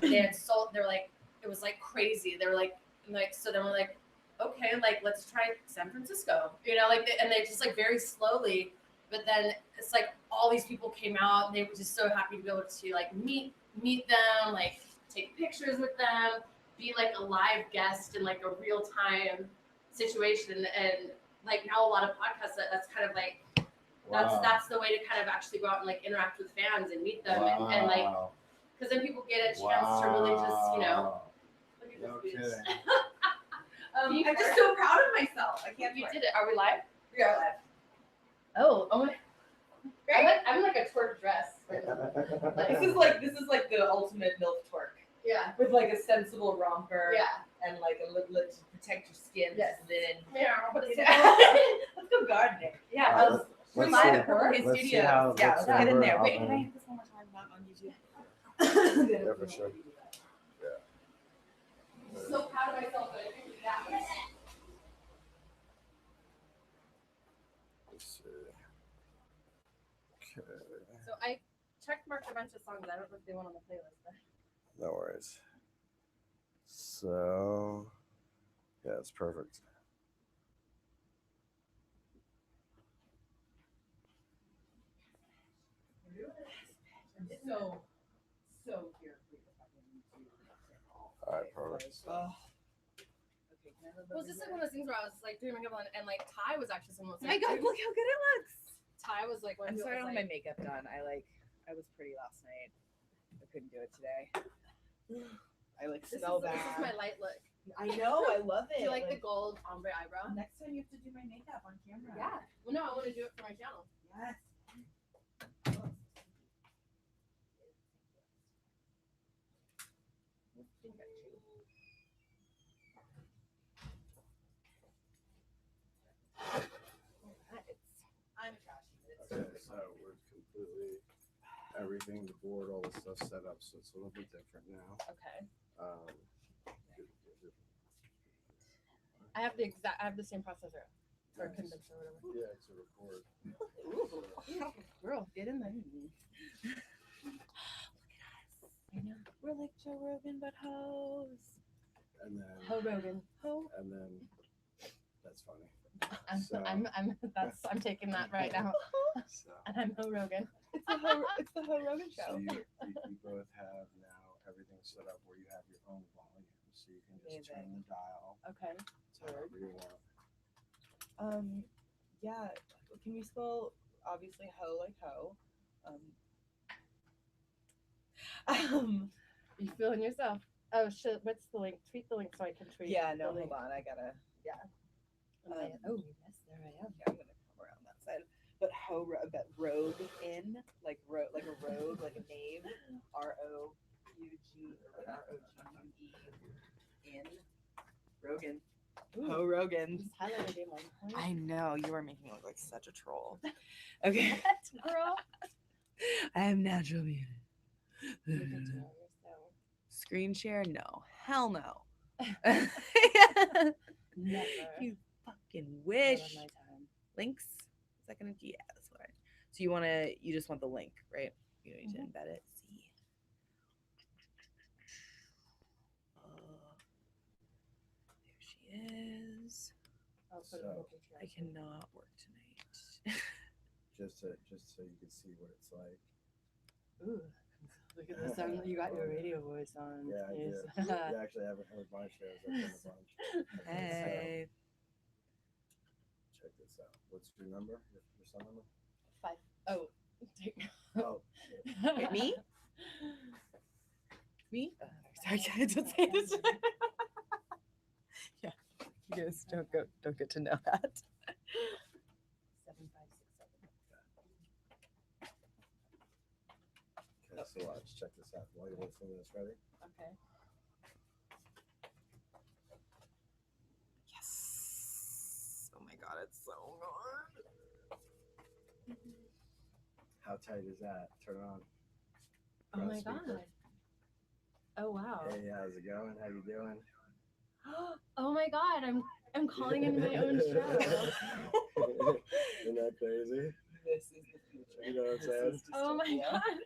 they had sold. They're like, it was like crazy. They were like, so then we're like, okay, like let's try San Francisco, like, and they just like very slowly. But then it's like all these people came out, and they were just so happy to be able to like meet them, like take pictures with them, be like a live guest in like a real time situation. And like now a lot of podcasts that's kind of like that's the way to kind of actually go out and like interact with fans and meet them and like because then people get a chance to really just look at No this kidding. I'm just so proud of myself. I can't. You did it. Are we live? We are live. Oh my. Right? I'm like a twerk dress. This is like the ultimate MILF twerk. Yeah. With like a sensible romper. Yeah. And like a little to protect your skin. Yes. Then Yeah. let's go gardening. Yeah. We're live at Purple Haze Studios. Yeah, let's get in there. Wait, can I hit this one more time? Not on YouTube. Yeah, for sure. Yeah. So proud of myself that I figured that was. Let's see. Okay. So I checkmarked a bunch of songs. I don't know if they went on the playlist. But... No worries. So, yeah, it's perfect. It's so here for you. All right, perfect. Okay, Well, it's just like one of those things where I was like doing makeup on, and like Ty was actually someone. Oh my God, look how good it looks. Ty was like, I'm sorry I don't have my makeup done. I was pretty last night. I couldn't do it today. I look so bad. This is my light look. I know, I love it. Do you like the gold ombre eyebrow? Next time you have to do my makeup on camera. Yeah. Well, no, I want to do it for my channel. Yes. I'm trashy. Okay, so we're completely everything, the board, all the stuff set up, so it's a little bit different now. Okay. I have the same processor for Nice. condenser or whatever. Yeah, to record. Ooh, girl, get in there. Look at us. I know. We're like Joe Rogan, but Heaux. And then Ho Rogan. Ho. and then that's funny. I'm taking that right now. So, And I'm Ho Rogan. It's the Joe Rogan so show. you both have now everything set up where you have your own volume, so you can just turn the dial Okay. to however you want. Yeah. Can you spell obviously Ho like Ho? You feeling yourself? Oh shit! What's the link? Tweet the link so I can tweet. Yeah. No, the link. hold on. I gotta. Yeah. Oh yes, there I am. Yeah, I'm gonna come around that side. But but rogue in like a rogue, like a knave. ROUGE in Rogan. Ho Rogan. Just highlighted it on point. I know you are making me look like such a troll. Okay. Girl. I am natural beauty. You can do it yourself. Screen share? No. Hell no. Never. You fucking Not wish. on my time. Links? Is that gonna? Yeah, that's right. So you just want the link, right? You don't need to embed it. See. There she is. I'll put it So, in the picture. I cannot work tonight. Just so you can see what it's like. Ooh, look at the sound. You got your radio voice on. Yeah, I do. Yes. You actually haven't heard my shows. I've done a bunch. Hey. Check this out. What's your number? Your cell number? 5. Oh. Oh, Wait, me? Me? Sorry, guys, don't say this. Yeah, you guys don't get to know that. 7567. okay. So let's check this out. While you're listening to this, ready? Okay. Yes. Oh my god, it's so good. How tight is that? Turn it on. Oh Press my speaker. god. Oh wow. Hey, how's it going? How you doing? Oh my god, I'm calling in my own show. Isn't that crazy? This is the future. You know what I'm saying? Oh my god.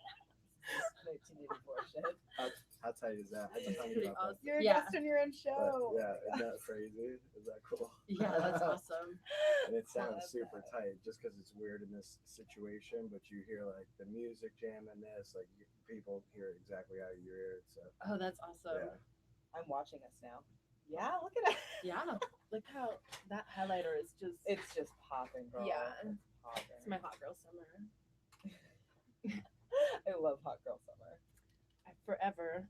1984 shit. How tight tight is that? I just It's found pretty out about awesome. You're a Yeah. guest on your own that. show. But, yeah, isn't that crazy? Is that cool? Yeah, that's awesome. And it sounds Love super that. tight just because it's weird in this situation, but you hear like the music jamming this, like people hear it exactly how you hear it. So Oh, that's awesome. yeah, I'm watching us now. Yeah, look at it. Yeah. Look how that highlighter is just. It's just popping, girl. Yeah. It's popping. It's my hot girl summer. I love Hot Girl Summer. Forever.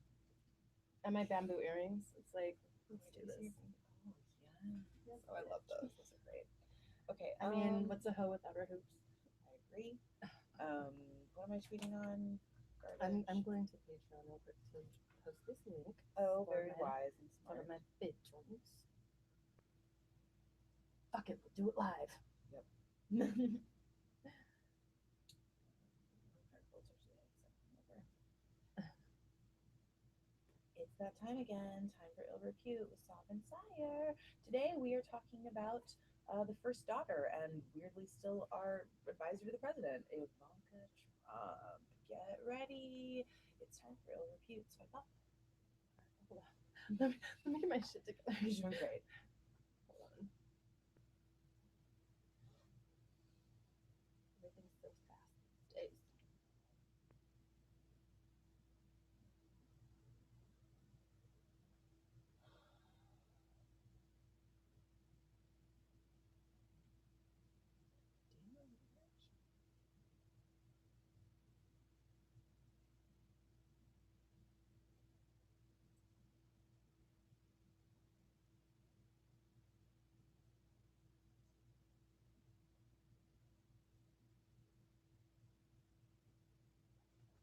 And my bamboo earrings. It's like, let's do this. Oh, I love those. Those are great. Okay. I mean, what's a hoe without her hoops? I agree. What am I tweeting on? I'm Garbage. going to Patreon real quick to post this link. Oh, for very my- wise and One smart. of my patrons. Fuck it, we'll do it live. It's that time again. Time for Ill Repute with Sob and Syre. Today we are talking about the first daughter and weirdly still our advisor to the president, Ivanka Trump. Get ready. It's time for Ill Repute. Swipe up. Hold on. Let me get my shit together. You're doing great. Hold on. Everything's so fast these days.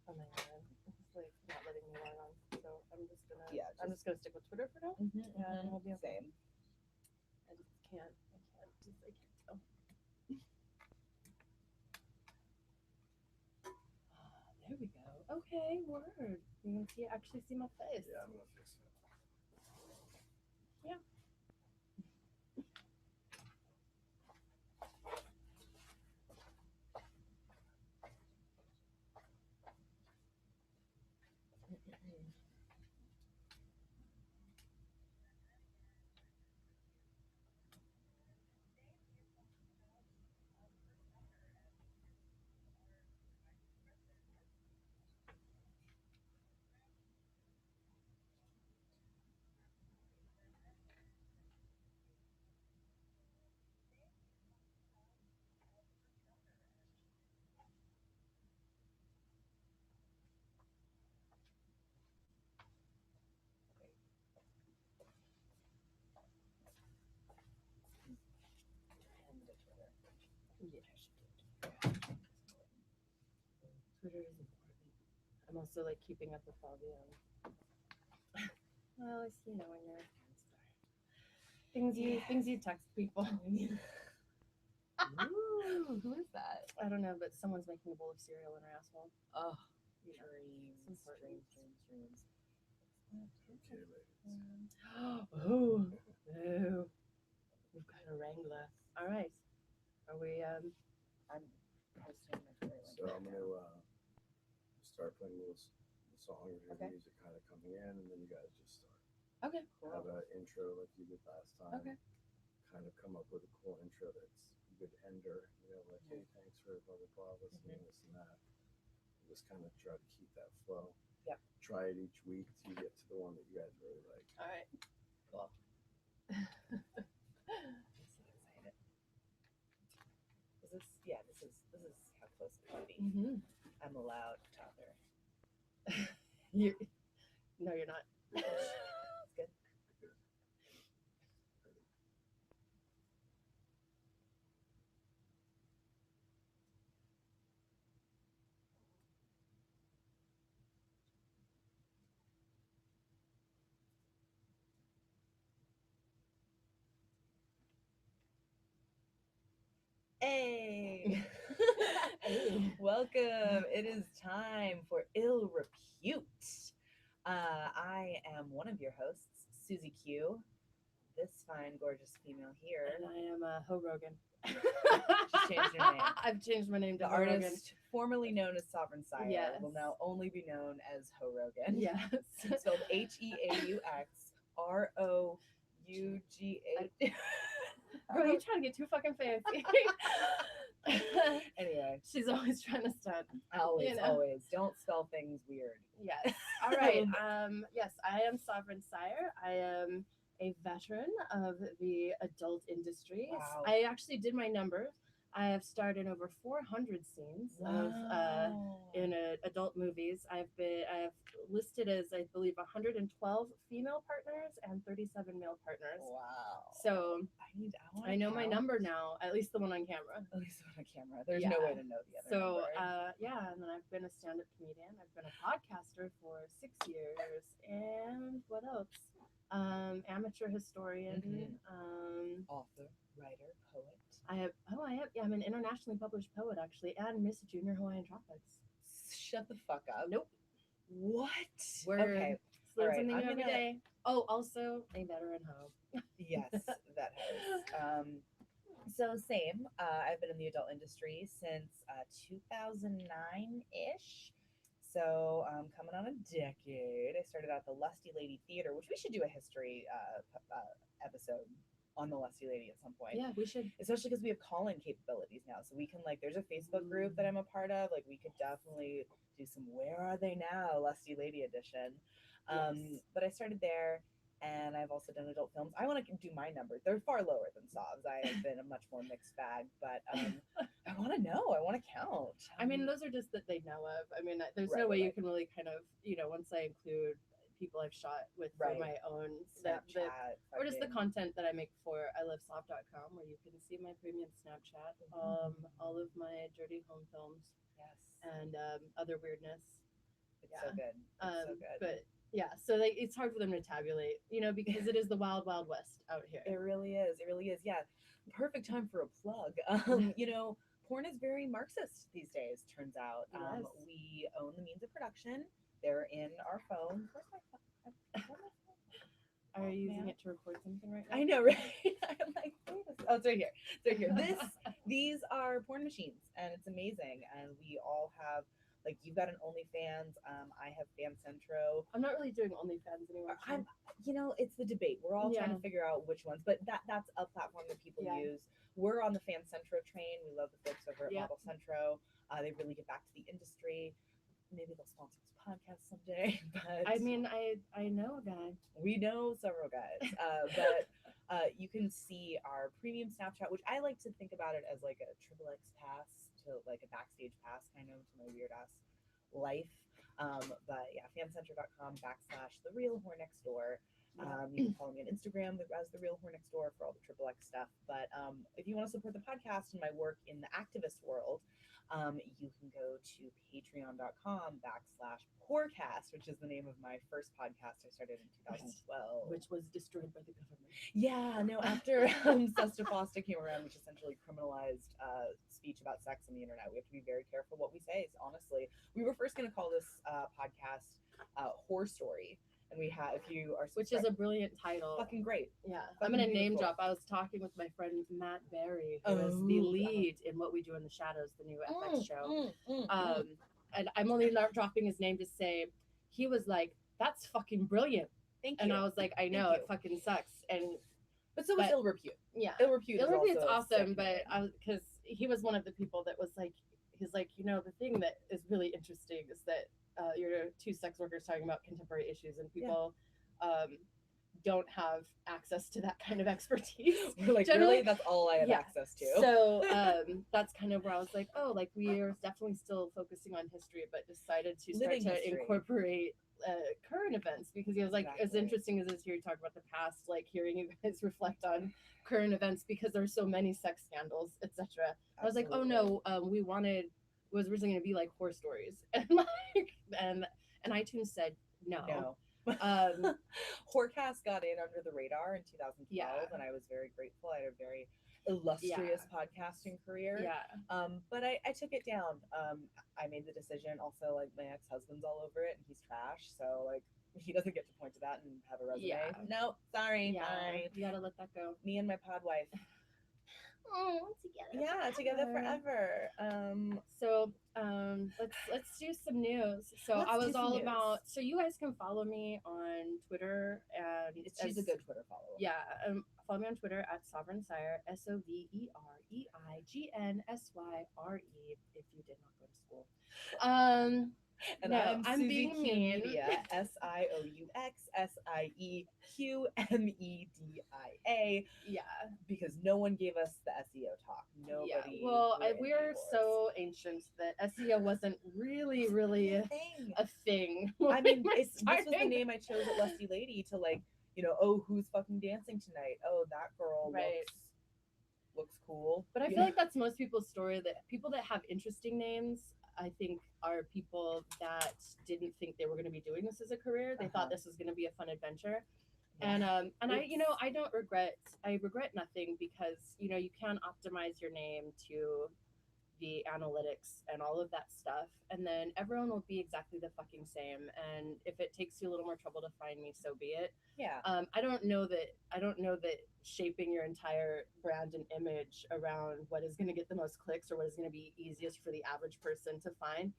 Oh my god, it's like not letting me log on. So I'm just gonna I'm just gonna stick with Twitter for now. And we'll be okay. Same. I just can't. I can't tell. There we go. Okay, word. You can actually see my face. yeah, I'm gonna fix it. Yeah. Twitter is important. I'm also like keeping up with all the well, at least you know when you're things you text people. Ooh, who is that? I don't know, but someone's making a bowl of cereal in her asshole. Oh, You know, dreams, it's important. dreams. Okay, ladies. Oh, oh, we've got a wrangler. All right, are we? I'm posting my Twitter link. So I'm right gonna now. start playing the song or Okay. music kind of coming in, and then you guys just start. Okay. Have an intro like you did last time. Okay. Kind of come up with a cool intro that's a good ender. You know, like, hey, thanks for blah blah blah, listening, this and that. And just kind of try to keep that flow. Yep. Try it each week till you get to the one that you guys really like. All right. Cool. I'm so excited. This is how close it can be. Mm-hmm. I'm a loud toddler. No, you're not. It's good. Hey. Hey. Welcome. It is time for Ill Repute. I am one of your hosts, Siouxsie Q, this fine, gorgeous female here. And I am Heaux Rogan. Just changed your name. I've changed my name to The Heaux Rogan. artist formerly known as Sovereign Syre Yes. will now only be known as Heaux Rogan. Yes. Spelled HEAUX Bro, you trying to get too fucking fancy. Anyway, She's always trying to stunt. always, You know. always. Don't spell things weird. Yes. All right. Yes, I am Sovereign Syre. I am a veteran of the adult industry. Wow. I actually did my numbers. I have starred in over 400 scenes of in adult movies. I have listed as, I believe, 112 female partners and 37 male partners. Wow. So wanna I know my count. number now, at least the one on camera. At least on camera. There's Yeah. no way to know the other So number. yeah, and then I've been a stand-up comedian. I've been a podcaster for 6 years, and what else? Amateur historian. Mhm. Author, writer, poet. I'm an internationally published poet, actually, and Miss Junior Hawaiian Tropics. Shut the fuck up. Nope. What? We're Okay. learn Alright, something I'm new every gonna- day. Oh, also a veteran hoe. Yes, that has. So same. I've been in the adult industry since 2009-ish. So coming on a decade. I started out at the Lusty Lady Theater, which we should do a history episode on the Lusty Lady at some point. Yeah, we should. Especially because we have call-in capabilities now, so we can there's a Facebook group that I'm a part of. Like we could definitely do some "Where Are They Now" Lusty Lady edition. Yes. But I started there, and I've also done adult films. I want to do my numbers. They're far lower than Sov's. I have been a much more mixed bag, but I want to know. I want to count. I mean, those are just that they know of. I mean, there's Right, no way you right. can really kind of, once I include people I've shot with Right. for my own Snapchat, or just the fucking- content that I make for ilovesov.com, where you can see my premium Snapchat, all of my dirty home films, Yes, and other weirdness. it's so good. It's so good. But yeah, so it's hard for them to tabulate, because it is the wild, wild west out here. It really is. It really is. Yeah. Perfect time for a plug. Porn is very Marxist these days, turns out. Yes. We own the means of production. They're in our phones. Where's my phone? Where's my phone? Are you using man. it to record something right now? I know, right? I'm like, oh, it's right here. It's right here. These are porn machines, and it's amazing. And we all have, you've got an OnlyFans. I have Fan Centro. I'm not really doing OnlyFans anymore. It's the debate. We're all trying Yeah. to figure out which ones, but that's a platform that people Yeah. use. We're on the Fan Centro train. We love the folks over at Yep. Model Centro. They really get back to the industry. Maybe they'll sponsor this podcast someday. But I mean, I know a guy. we know several guys. But you can see our premium Snapchat, which I like to think about it as like a XXX pass to a backstage pass kind of to my weird ass life. But yeah, fancentro.com/the real whore next door. You can follow me on Instagram as the real whore next door for all the XXX stuff. But if you want to support the podcast and my work in the activist world, you can go to patreon.com/Whorecast, which is the name of my first podcast I started in 2012. Which was destroyed by the government. Yeah, no, after Sesta Fosta came around, which essentially criminalized speech about sex on the internet, we have to be very careful what we say. So honestly, we were first going to call this podcast Whore Story. And we have, if you are Which is a brilliant title. fucking great. Yeah, fucking I'm gonna name beautiful. drop. I was talking with my friend Matt Berry, who is Oh, the lead in What We Do in the Shadows, the new FX show. And I'm only not dropping his name to say he was like, "That's fucking brilliant," Thank you. and I was like, "I know Thank it you. fucking sucks." And But so was but- Ill Repute. yeah, Ill Repute. Ill Repute's is also a awesome, sick but name. because he was one of the people that was like, he's like, the thing that is really interesting is that you're two sex workers talking about contemporary issues, and people don't have access to that kind of expertise. We're like, generally- really? That's all I have Yeah. access to. So that's kind of where I was like, oh, like we are definitely still focusing on history, but decided to start Living to history. incorporate current events, because he was like, as Exactly. interesting as it is here, you talk about the past, like hearing you guys reflect on current events because there's so many sex scandals, etc. I was like, oh no, we wanted, it was originally going to be like horror stories, and and iTunes said no. No. Whorecast got in under the radar in 2012, Yeah. and I was very grateful. I had a very illustrious podcasting career. Yeah. But I took it down. I made the decision. Also, like my ex-husband's all over it, and he's trash. So like, he doesn't get to point to that and have a resume. Yeah. No, sorry, Yeah, bye. you gotta let that go. Me and my pod wife. Oh, together. Yeah, together forever. So let's do some news. So Let's I do was some all news. about. So you guys can follow me on Twitter and She's a good Twitter follow. Yeah, follow me on Twitter at Sovereign Syre, SOVEREIGNSYRE. If you did not go to school, And no, I'm Susie being mean. Media, SIOUXSIEQMEDIA. Yeah, Because no one gave us the SEO talk. Nobody. yeah. Well, really we're knew so ancient that SEO wasn't really a a thing. I mean, when we this was the started. name I chose at Lusty Lady to like, oh, who's fucking dancing tonight? Oh, that girl Right. looks cool. But I feel like that's most people's story. That people that have interesting names, I think, are people that didn't think they were going to be doing this as a career. They thought this was going to be a fun adventure. And I I don't regret. I regret nothing because you can optimize your name to the analytics and all of that stuff, and then everyone will be exactly the fucking same. And if it takes you a little more trouble to find me, so be it. Yeah. I don't know that shaping your entire brand and image around what is going to get the most clicks or what is going to be easiest for the average person to find.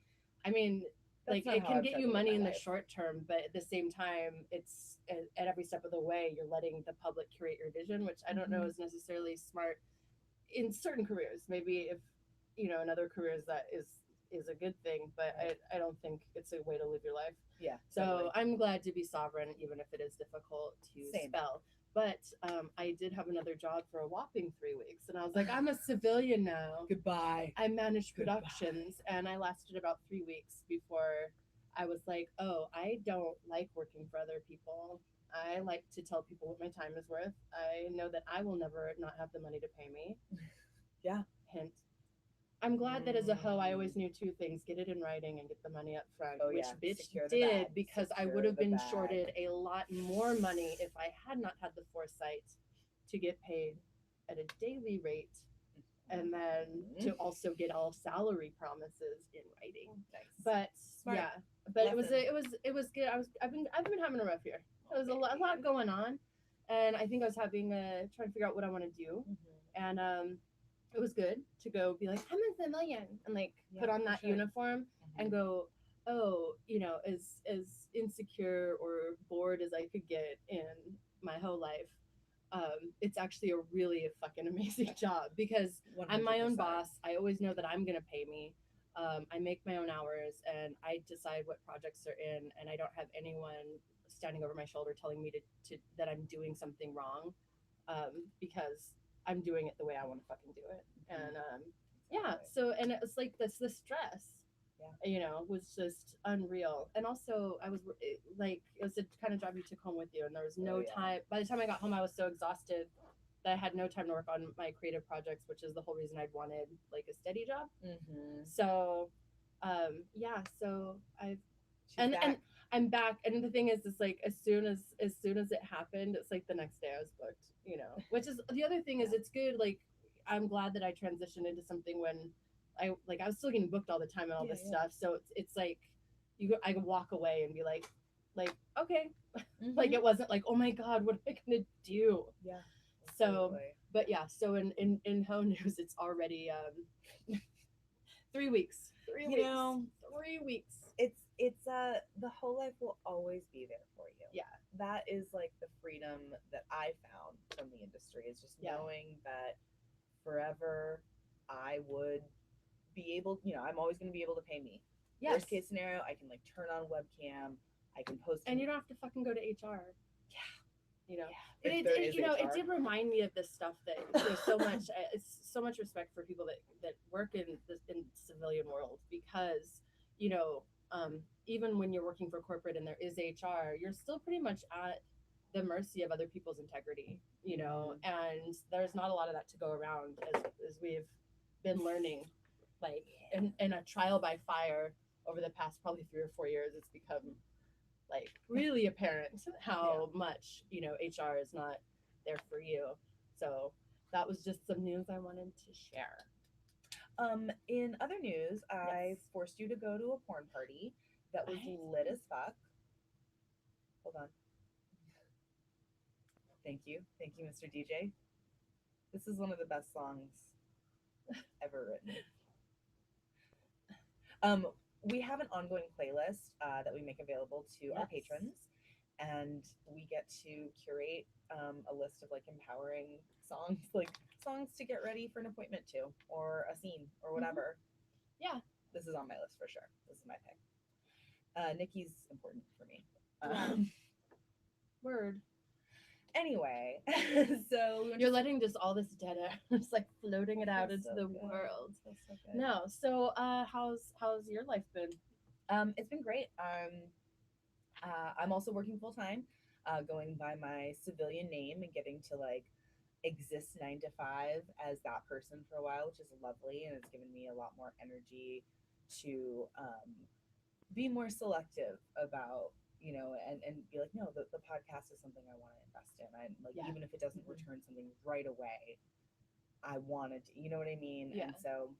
I mean, That's like not it how can I've get tried you to live money my in the life. short term, but at the same time, it's at every step of the way you're letting the public curate your vision, which I don't know is necessarily smart in certain careers. Maybe if in other careers that is a good thing, but I don't think it's a way to live your life. Yeah. So totally. I'm glad to be sovereign, even if it is difficult to Same. spell. But I did have another job for a whopping 3 weeks, and I was like, I'm a civilian now. Goodbye. I managed Goodbye. productions, and I lasted about 3 weeks before I was like, oh, I don't like working for other people. I like to tell people what my time is worth. I know that I will never not have the money to pay me. Yeah. Hint. I'm glad that as a hoe, I always knew two things: get it in writing and get the money up front, Oh, which yeah. bitch Secure the did, bag. because I Secure would have the been bag. shorted a lot more money if I had not had the foresight to get paid at a daily rate and then to also get all salary promises in writing. Nice. But Smart. yeah, but Lesson. it was good. I've been having a rough year. There was a lot going on, and I think I was trying to figure out what I want to do, and it was good to go be like, I'm a civilian, and like put on that uniform and go, oh, as insecure or bored as I could get in my whole life. It's actually a really fucking amazing job because 100%. I'm my own boss. I always know that I'm gonna pay me. I make my own hours and I decide what projects are in, and I don't have anyone standing over my shoulder telling me to that I'm doing something wrong, because I'm doing it the way I want to fucking do it. And yeah, so and it was like the stress, was just unreal. And also I was like, it was the kind of job you took home with you, and there was no time. By the time I got home, I was so exhausted that I had no time to work on my creative projects, which is the whole reason I'd wanted like a steady job. So yeah, so I've and I'm back. And the thing is, it's like as soon as it happened, it's like the next day I was booked, which is the other thing. Is it's good, like I'm glad that I transitioned into something when I was still getting booked all the time and all this stuff. So it's like I could walk away and be like okay, like it wasn't like, oh my god, what am I gonna do? Yeah. So but yeah, so in Heaux news, it's already 3 weeks. 3 weeks. 3 weeks. It's the whole life will always be there for you. Yeah. That is like the freedom that I found from the industry, is just knowing that forever I would be able, I'm always going to be able to pay me. Yes. Worst case scenario, I can like turn on webcam, I can post, and you don't have to fucking go to HR. Yeah. But it did remind me of this stuff that there's so much it's so much respect for people that work in the civilian world, because even when you're working for corporate and there is HR, you're still pretty much at the mercy of other people's integrity, and there's not a lot of that to go around, as we've been learning, like in a trial by fire over the past probably 3 or 4 years. It's become like really apparent how much HR is not there for you. So that was just some news I wanted to share. In other news, I forced you to go to a porn party that was lit as fuck. on. Thank you, Mr. DJ. This is one of the best songs ever written. We have an ongoing playlist that we make available to our Yes. patrons, and we get to curate a list of like empowering songs, like songs to get ready for an appointment to, or a scene, or whatever. Yeah. This is on my list for sure. This is my pick. Nikki's important for me. Yeah. Word. Anyway, so we went You're to- letting just all this dead air, just like floating it out Feels into so the good. world. Feels so good. No, so how's your life been? It's been great. I'm also working full time, going by my civilian name and getting to like exist 9 to 5 as that person for a while, which is lovely, and it's given me a lot more energy to be more selective about, you know, and be like, no, the podcast is something I want to invest in. I like, Yeah. even if it doesn't Mhm. return something right away, I wanted to, you know what I mean? Yeah. And so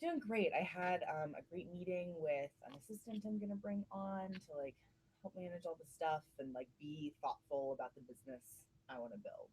doing great. I had a great meeting with an assistant I'm gonna bring on to like help manage all the stuff and like be thoughtful about the business I want to build.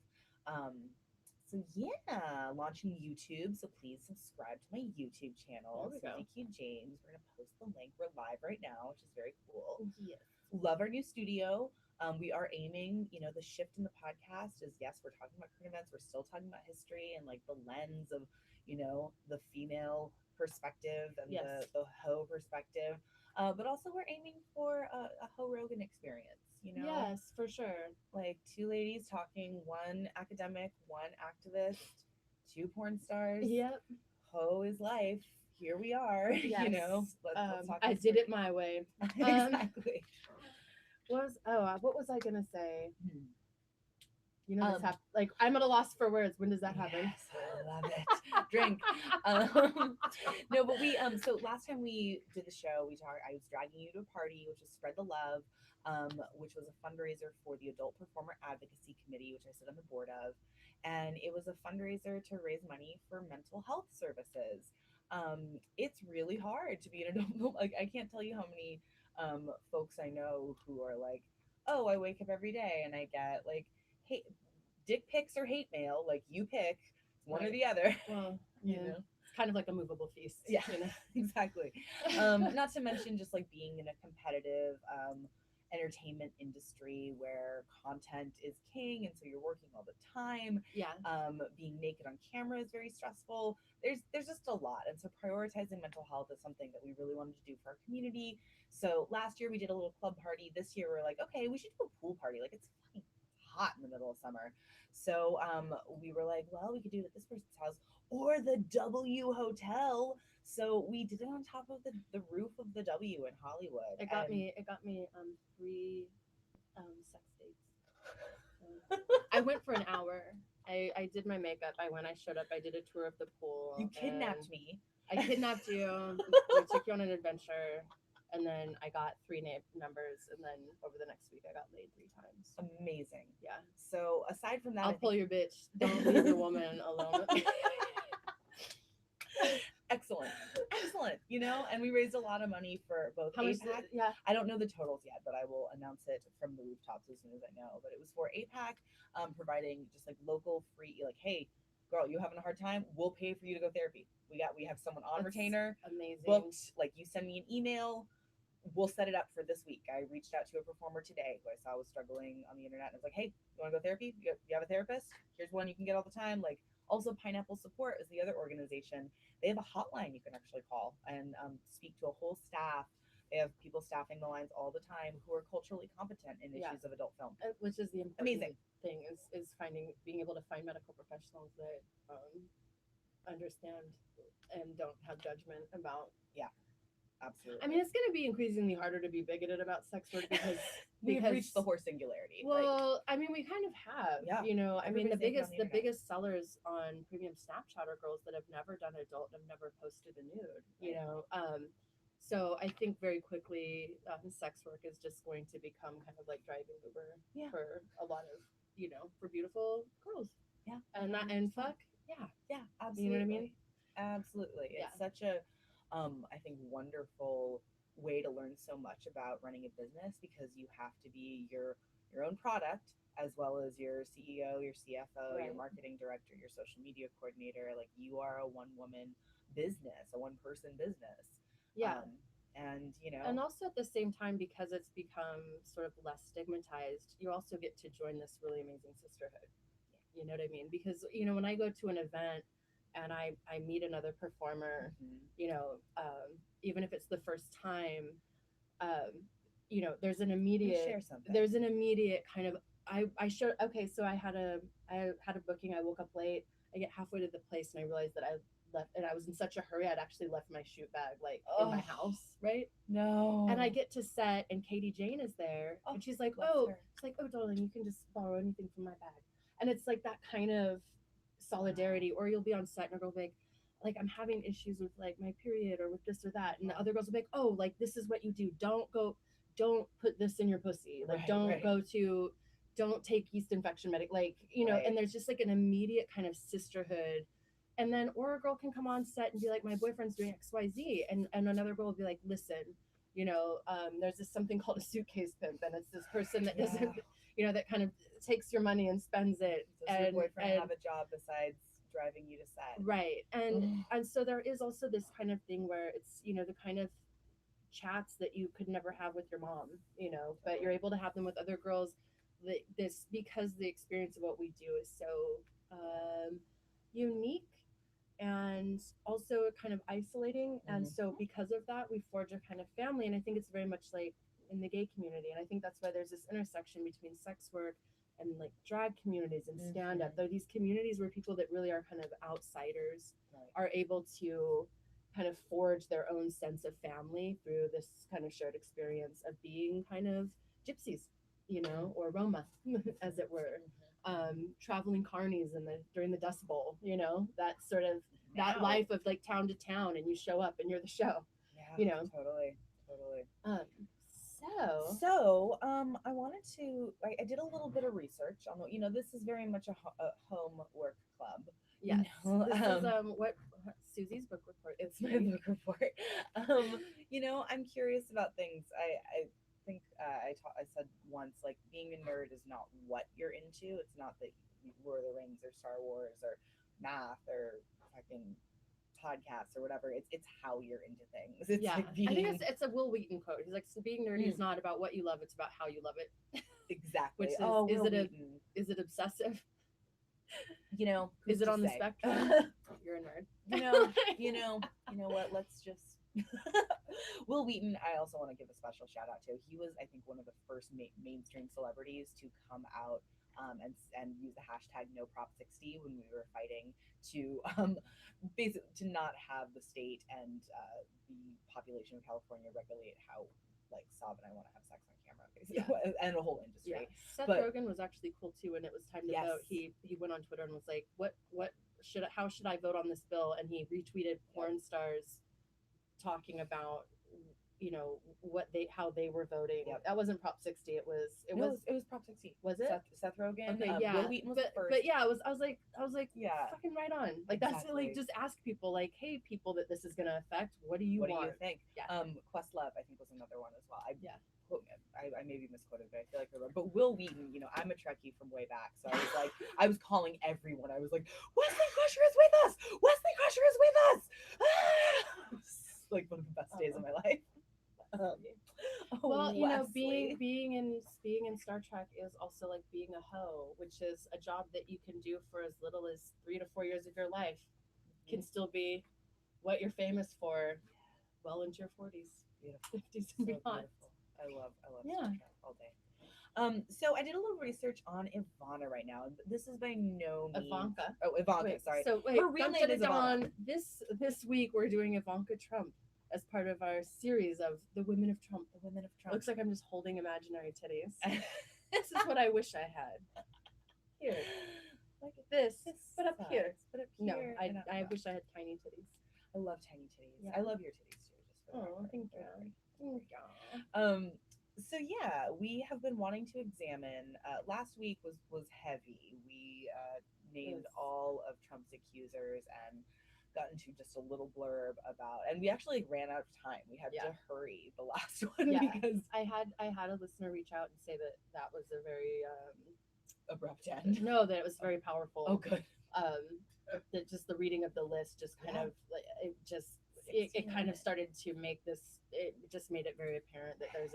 So yeah, launching YouTube. So please subscribe to my YouTube channel. There we go. Thank you, James. We're gonna post the link. We're live right now, which is very cool. Yes. Love our new studio. We are aiming, you know, the shift in the podcast is yes, we're talking about current events. We're still talking about history and like the lens of, you know, the female perspective and Yes. the Heaux perspective. But also we're aiming for a Heaux Rogan experience, you know? Yes, for sure. Like 2 ladies talking, 1 academic, 1 activist, 2 porn stars. Yep. Heaux is life. Here we are. Yes. You know, let's talk I about did it my way. exactly. What was I gonna say? Hmm. You know, this like I'm at a loss for words. When does that happen? Yes, I love it. Drink. No, but we so last time we did the show, I was dragging you to a party, which was Spread the Love, which was a fundraiser for the Adult Performer Advocacy Committee, which I sit on the board of, and it was a fundraiser to raise money for mental health services. It's really hard to be an adult. Like I can't tell you how many folks I know who are like, oh, I wake up every day and I get like hate, dick pics or hate mail, like you pick one or Right. the other. Well, You yeah. know? It's kind of like a movable feast. Yeah, You know? exactly. Not to mention just like being in a competitive entertainment industry where content is king, and so you're working all the time. Yeah. Being naked on camera is very stressful. There's just a lot, and so prioritizing mental health is something that we really wanted to do for our community. So last year we did a little club party. This year we're like, okay, we should do a pool party. Like it's fucking hot in the middle of summer. So we were like, well, we could do it at this person's house or the W Hotel. So we did it on top of the roof of the W in Hollywood. It got And me 3 sex dates. So, I went for an hour. I did my makeup. I showed up. I did a tour of the pool. You kidnapped and me. I kidnapped you. We took you on an adventure, and then I got 3 numbers, and then over the next week I got laid 3 times. Amazing. Yeah. So aside from that, I'll pull your bitch. Don't leave your woman alone. Excellent. You know, and we raised a lot of money for both How much? APAC. Yeah. I don't know the totals yet, but I will announce it from the rooftops as soon as I know. But it was for APAC, providing just like local free, like, hey, girl, you having a hard time? We'll pay for you to go therapy. We have someone on That's retainer, amazing. booked. Like you send me an email, we'll set it up for this week. I reached out to a performer today who I saw was struggling on the internet, and I was like, hey, you want to go therapy? You have a therapist? Here's one you can get all the time. Like, also Pineapple Support is the other organization. They have a hotline you can actually call and speak to a whole staff. They have people staffing the lines all the time who are culturally competent in Yeah. issues of adult film. Which is the important Amazing thing is being able to find medical professionals that understand and don't have judgment about. Absolutely. I mean, it's going to be increasingly harder to be bigoted about sex work because we've reached the horse singularity. Well, I mean, we kind of have. Yeah. You know, I mean, the Everybody's naked on the biggest sellers on premium Snapchat are girls that have never done adult and have never posted a nude. You know, so I think very quickly sex work is just going to become kind of like driving Uber for a lot of, you know, for beautiful girls. Yeah. And fuck. Yeah. Yeah, absolutely. You know what I mean? Absolutely. Yeah. It's such a I think wonderful way to learn so much about running a business, because you have to be your own product, as well as your CEO, your CFO, your Right. marketing director, your social media coordinator. Like, you are a one woman business, a one person business. Yeah. And you know, And also at the same time, because it's become sort of less stigmatized, you also get to join this really amazing sisterhood. You know what I mean? Because, when I go to an event and I meet another performer, mhm, even if it's the first time, um, there's an you immediate, share something. kind of, I showed, okay, so I had a booking. I woke up late. I get halfway to the place and I realized that I left, and I was in such a hurry. I'd actually left my shoot bag like in my Ugh. house, right? No. And I get to set, and Katie Jane is there, Oh, and she's like, bless "Oh, her. she's like, oh, darling, you can just borrow anything from my bag." And it's like that kind of solidarity. Or you'll be on set, and a girl will be like, "I'm having issues with like my period, or with this or that," and the other girls will be like, "Oh, like this is what you do. Don't put this in your pussy. Like, Right, don't right. don't take yeast infection medic. Like, Right. and there's just like an immediate kind of sisterhood. And then, or a girl can come on set and be like, my boyfriend's doing XYZ. And another girl will be like, listen, there's this something called a suitcase pimp. And it's this person that doesn't, that kind of takes your money and spends it. Does your boyfriend have a job besides driving you to set? Right. And so there is also this kind of thing where it's, the kind of chats that you could never have with your mom, but you're able to have them with other girls. Because the experience of what we do is so unique and also kind of isolating. And so because of that, we forge a kind of family. And I think it's very much like in the gay community. And I think that's why there's this intersection between sex work and like drag communities and stand up. There are these communities where people that really are kind of outsiders are able to kind of forge their own sense of family through this kind of shared experience of being kind of gypsies, or Roma, as it were. Traveling carnies during the Dust Bowl, that sort of that life of like town to town, and you show up and you're the show. Yeah, totally. I wanted to. I did a little bit of research on what this is very much a home work club. Yes, this is what Siouxsie's book report. It's my book report. I'm curious about things. I think I said once, like, being a nerd is not what you're into. It's not that Lord of the Rings or Star Wars or math or fucking podcasts or whatever. It's how you're into things. It's like I think it's a Will Wheaton quote. He's like, so being nerdy is not about what you love, it's about how you love it. Exactly. Which is it obsessive? Is it on the spectrum? You're a nerd. You know what? Let's just. Will Wheaton, I also want to give a special shout out to. He was, I think, one of the first mainstream celebrities to come out and use the hashtag #NoProp60 when we were fighting to basically to not have the state and the population of California regulate how like Saab and I want to have sex on camera, basically, and a whole industry. Seth Rogan was actually cool too. When it was time to vote, he went on Twitter and was like, how should I vote on this bill? And he retweeted porn stars talking about how they were voting. That wasn't Prop 60. It was Prop 60. Was it Seth Rogan? Okay, Will Wheaton was first. But yeah, I was like, fucking right on. Like, that's like, just ask people, like, hey, people that this is gonna affect, what do you want? What do you think? Yeah. Questlove, I think, was another one as well. I may be misquoted, but I feel like I remember. But Will Wheaton, I'm a Trekkie from way back, so I was like, I was calling everyone. I was like, Wesley Crusher is with us. Wesley Crusher is with us. Ah! Like one of the best days of my life. Well, being in Star Trek is also like being a hoe, which is a job that you can do for as little as 3 to 4 years of your life. Can still be what you're famous for well into your 40s, 50s and beyond. I love Star Trek all day. So I did a little research on Ivana right now. This is by no means Ivanka. Oh, Ivanka, sorry. So wait, her real name is Ivana. This week we're doing Ivanka Trump as part of our series of the Women of Trump. The Women of Trump. Looks like I'm just holding imaginary titties. This is what I wish I had. Here, like this, but up here. No, I wish I had tiny titties. I love tiny titties. Yeah. I love your titties too. Just for thank you. So yeah, we have been wanting to examine. Last week was heavy. We named all of Trump's accusers and got into just a little blurb about, and we actually like, ran out of time. We had Yeah. to hurry the last one Yeah. because I had a listener reach out and say that was a very abrupt end. no, that it was very powerful. Oh, good. That just the reading of the list just kind Yeah. of like it kind of started to make this. It just made it very apparent that there's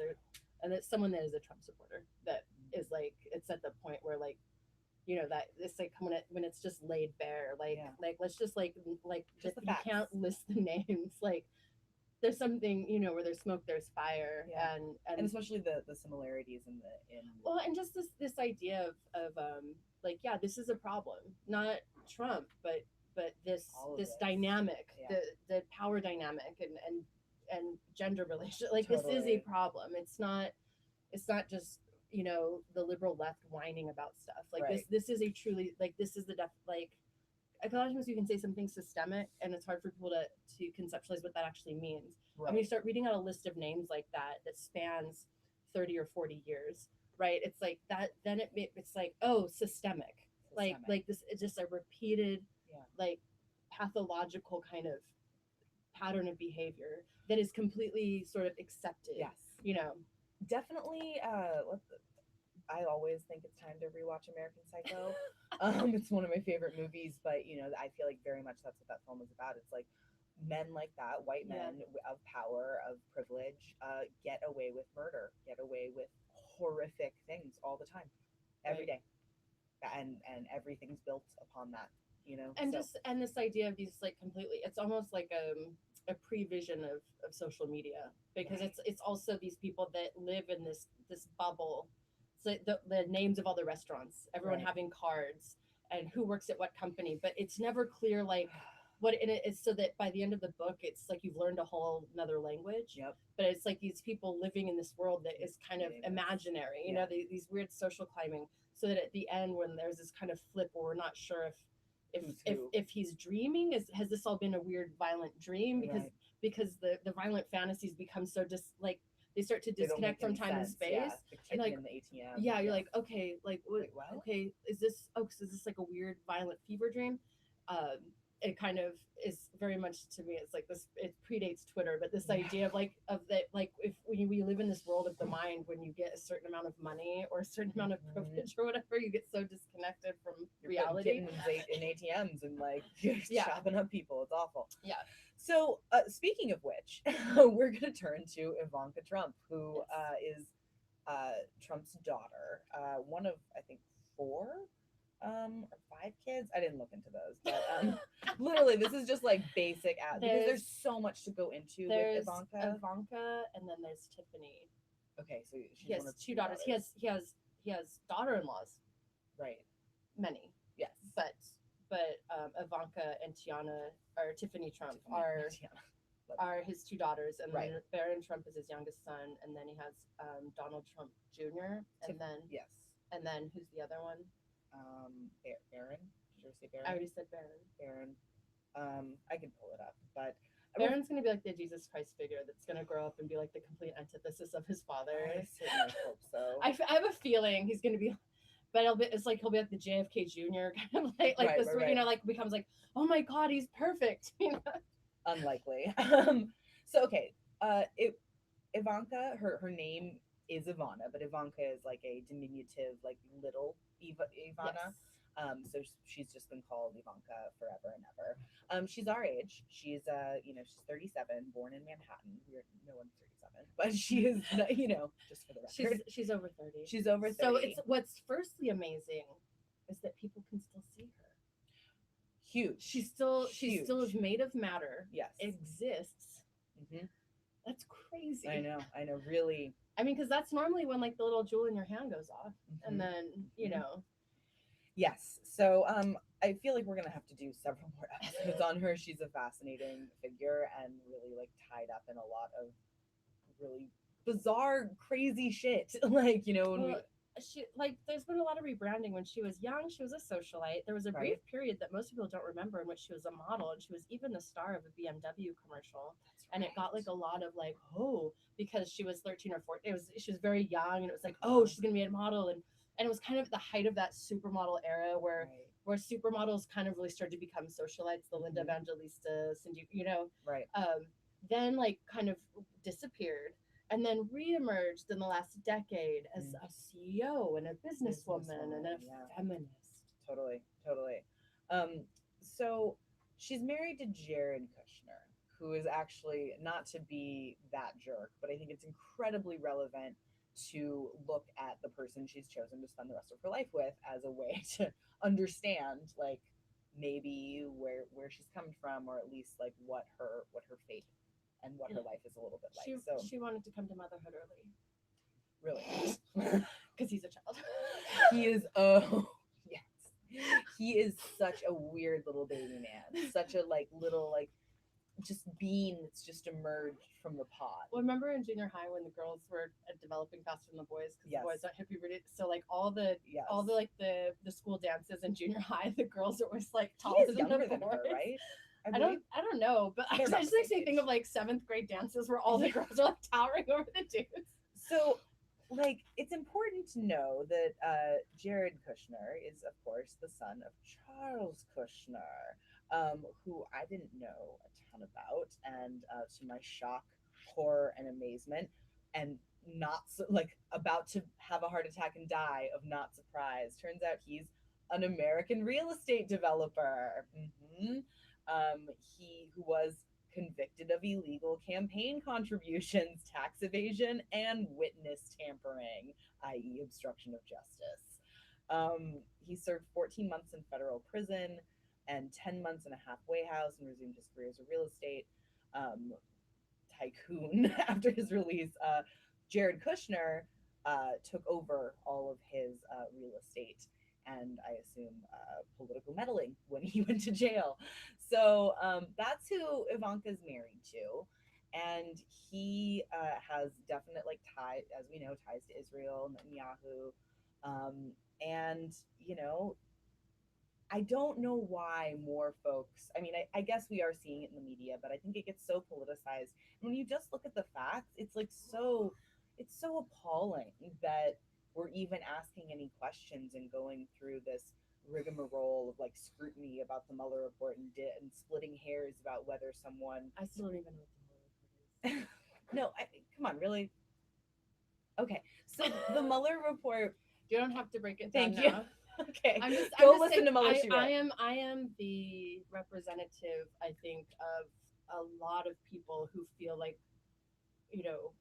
and that someone that is a Trump supporter that is like it's at the point where like that it's like when it's just laid bare like Yeah. like let's just like Just the you facts. can't list the names like there's something where there's smoke there's fire Yeah. and especially the similarities in well and just this idea of like yeah this is a problem not Trump but this All of this this. dynamic Yeah. the power dynamic and gender relationship like this is a Totally. problem it's not just the liberal left whining about stuff like Right. this is a truly like this is the like a lot of times you can say something systemic and it's hard for people to conceptualize what that actually means. Right. And when you start reading out a list of names like that spans 30 or 40 years, right? It's like that, then it's like, oh, systemic. Like this, it's just a repeated, like pathological kind of pattern of behavior that is completely sort of accepted. Yes. Definitely. I always think it's time to rewatch American Psycho. It's one of my favorite movies, but I feel like very much that's what that film is about. It's like men like that, white men of power, of privilege, get away with murder, get away with horrific things all the time, every day, and everything's built upon that. And and this idea of these like completely, it's almost like a prevision of social media because it's also these people that live in this bubble. So the names of all the restaurants, everyone having cards, and who works at what company, but it's never clear like what it is. So that by the end of the book, it's like you've learned a whole another language. Yep. But it's like these people living in this world that is kind of imaginary. These weird social climbing. So that at the end, when there's this kind of flip where we're not sure if he's dreaming, has this all been a weird violent dream because the violent fantasies become so just like they start to disconnect from time and space and like in the ATM. You're like okay like what? Okay is this like a weird violent fever dream? It kind of is very much to me it's like this it predates Twitter but this idea of that like if when we live in this world of the mind when you get a certain amount of money or a certain amount of privilege or whatever you get so disconnected from reality in ATMs and like chopping up people. It's awful. So speaking of which we're gonna turn to Ivanka Trump who is Trump's daughter, one of I think 4 or 5 kids. I didn't look into those, but literally this is just like basic because there's so much to go into with Ivanka. And then there's Tiffany. Okay, so he has 2 daughters. He has daughter-in-laws. Right. Many. Yes. But Ivanka and Tiffany Trump are his 2 daughters, and then Barron Trump is his youngest son, and then he has Donald Trump Jr. and then who's the other one? Barron. Did you say Barron? I already said Barron. Barron. I can pull it up, but Barron's gonna be like the Jesus Christ figure that's gonna grow up and be like the complete antithesis of his father. I certainly hope so. I have a feeling he's gonna be, but he'll be like the JFK Jr. kind of like this where like becomes like oh my god he's perfect. Unlikely. So okay, Ivanka, her name is Ivana, but Ivanka is like a diminutive, like little Ivana. So she's just been called Ivanka forever and ever. She's our age. She's she's 37, born in Manhattan. No one's 37, but she is just for the record. She's over 30. She's over 30. So it's what's firstly amazing is that people can still see her. Huge. She still is made of matter. Yes. Exists. Mm-hmm. That's crazy. I know. Really. I mean, because that's normally when like the little jewel in your hand goes off, and then Yes. So I feel like we're gonna have to do several more episodes on her. She's a fascinating figure and really like tied up in a lot of really bizarre, crazy shit. Like she like there's been a lot of rebranding. When she was young, she was a socialite. There was a brief period that most people don't remember in which she was a model, and she was even the star of a BMW commercial. And it got like a lot of like because she was 13 or 14. She was very young, and it was like she's gonna be a model, and it was kind of the height of that supermodel era where where supermodels kind of really started to become socialites, the Linda Mhm. Evangelista, Cindy, Right. then like kind of disappeared and then reemerged in the last decade as a CEO and a businesswoman and a Yeah. feminist. Totally, totally. So she's married to Jared Kushner, who is actually not to be that jerk, but I think it's incredibly relevant to look at the person she's chosen to spend the rest of her life with as a way to understand, like, maybe where she's coming from, or at least like what her fate and what her life is a little bit She like. So she wanted to come to motherhood early really, because he's a child. he is, oh yes, he is such a weird little baby man, such a like little like just bean that's just emerged from the pod. Well, remember in junior high when the girls were developing faster than the boys because Yes. the boys don't hit puberty. So like all the Yes. like the school dances in junior high, the girls are always like He taller is than the younger boys. than her, right? I don't know, but I They're about just the makes same me think age. of like seventh grade dances where all the girls are like towering over the dudes. So, like, it's important to know that Jared Kushner is, of course, the son of Charles Kushner, who I didn't know a ton about, and to my shock, horror, and amazement, and not so, like about to have a heart attack and die of not surprise. Turns out he's an American real estate developer. He who was convicted of illegal campaign contributions, tax evasion, and witness tampering, i.e., obstruction of justice. He served 14 months in federal prison and 10 months in a halfway house and resumed his career as a real estate tycoon after his release. Jared Kushner took over all of his real estate and I assume political meddling when he went to jail. So that's who Ivanka's married to. And he has definite like ties, as we know, ties to Israel, Netanyahu. And, you know, I don't know why more folks, I mean, I guess we are seeing it in the media, but I think it gets so politicized. And when you just look at the facts, it's so appalling that we're even asking any questions and going through this rigmarole of like scrutiny about the Mueller report and splitting hairs about whether someone. I still don't even know what the Mueller report is. No, come on, really? Okay, so the Mueller report. You don't have to break it down Thank you. now. Okay, I'm just listen saying, to Mueller. She wrote. I am the representative, I think, of a lot of people who feel like, you know,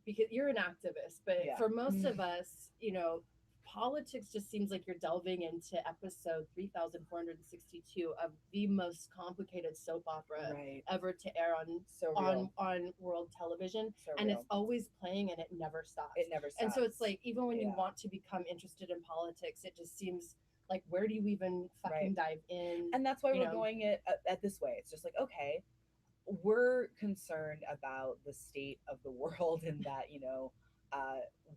because you're an activist, but Yeah. for most of us, you know, politics just seems like you're delving into episode 3462 of the most complicated soap opera Right. ever to air on So real. on world television, So and real. it's always playing and it never stops. It never stops. And so it's like even when you Yeah. want to become interested in politics, it just seems like where do you even fucking dive in? And that's why you we're know? going at this way. It's just like, okay, we're concerned about the state of the world and that, you know,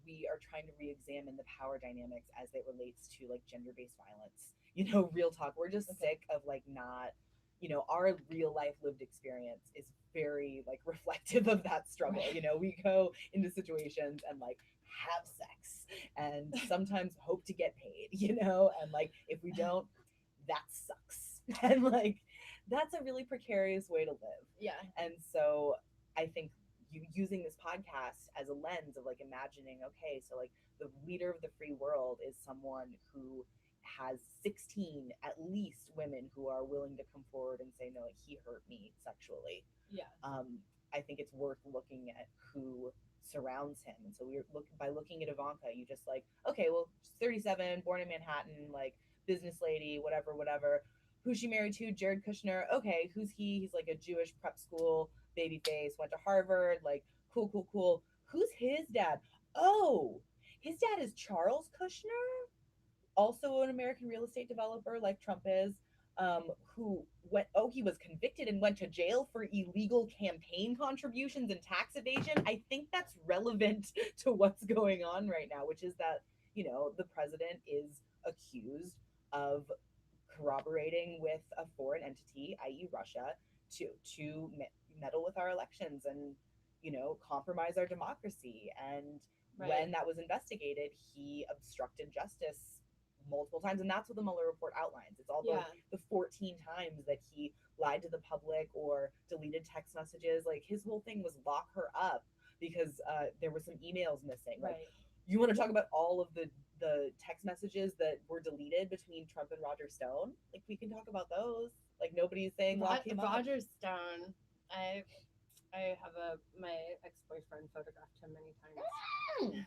we are trying to re-examine the power dynamics as it relates to like gender-based violence. You know, real talk. We're just sick of like not, you know, our real life lived experience is very like reflective of that struggle. You know, we go into situations and like have sex and sometimes hope to get paid, you know, and like if we don't, that sucks. And like that's a really precarious way to live. Yeah. And so I think you using this podcast as a lens of like imagining, okay, so like the leader of the free world is someone who has 16 at least women who are willing to come forward and say, no, like he hurt me sexually. Yeah. I think it's worth looking at who surrounds him. And so by looking at Ivanka, you just like, okay, well, she's 37, born in Manhattan, like business lady, whatever. Who's she married to? Jared Kushner. Okay, who's he? He's like a Jewish prep school baby face, went to Harvard, like cool. Who's his dad? Oh, his dad is Charles Kushner, also an American real estate developer like Trump is, who went, oh, he was convicted and went to jail for illegal campaign contributions and tax evasion. I think that's relevant to what's going on right now, which is that, you know, the president is accused of corroborating with a foreign entity, i.e. Russia, to meddle with our elections and, you know, compromise our democracy. And when that was investigated, he obstructed justice multiple times, and that's what the Mueller report outlines. It's all the 14 times that he lied to the public or deleted text messages. Like his whole thing was lock her up because there were some emails missing. Like, Right. you want to talk about all of the text messages that were deleted between Trump and Roger Stone? Like, we can talk about those. Like, nobody's saying lock him up. Roger Stone. I have my ex-boyfriend photographed him many times.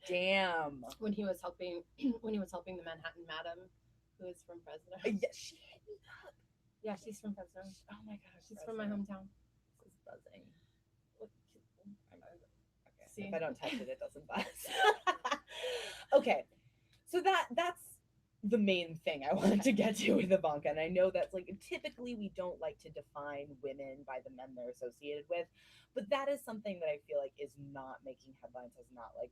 Damn. When he was helping the Manhattan Madam, who is from Fresno. Yeah, she hit me up. Yeah, she's from Fresno. Oh my gosh, She's from my hometown. This is buzzing. Okay. See? If I don't touch it, it doesn't buzz. Okay, so that's the main thing I wanted to get to with Ivanka, and I know that's like typically we don't like to define women by the men they're associated with, but that is something that I feel like is not making headlines, has not like,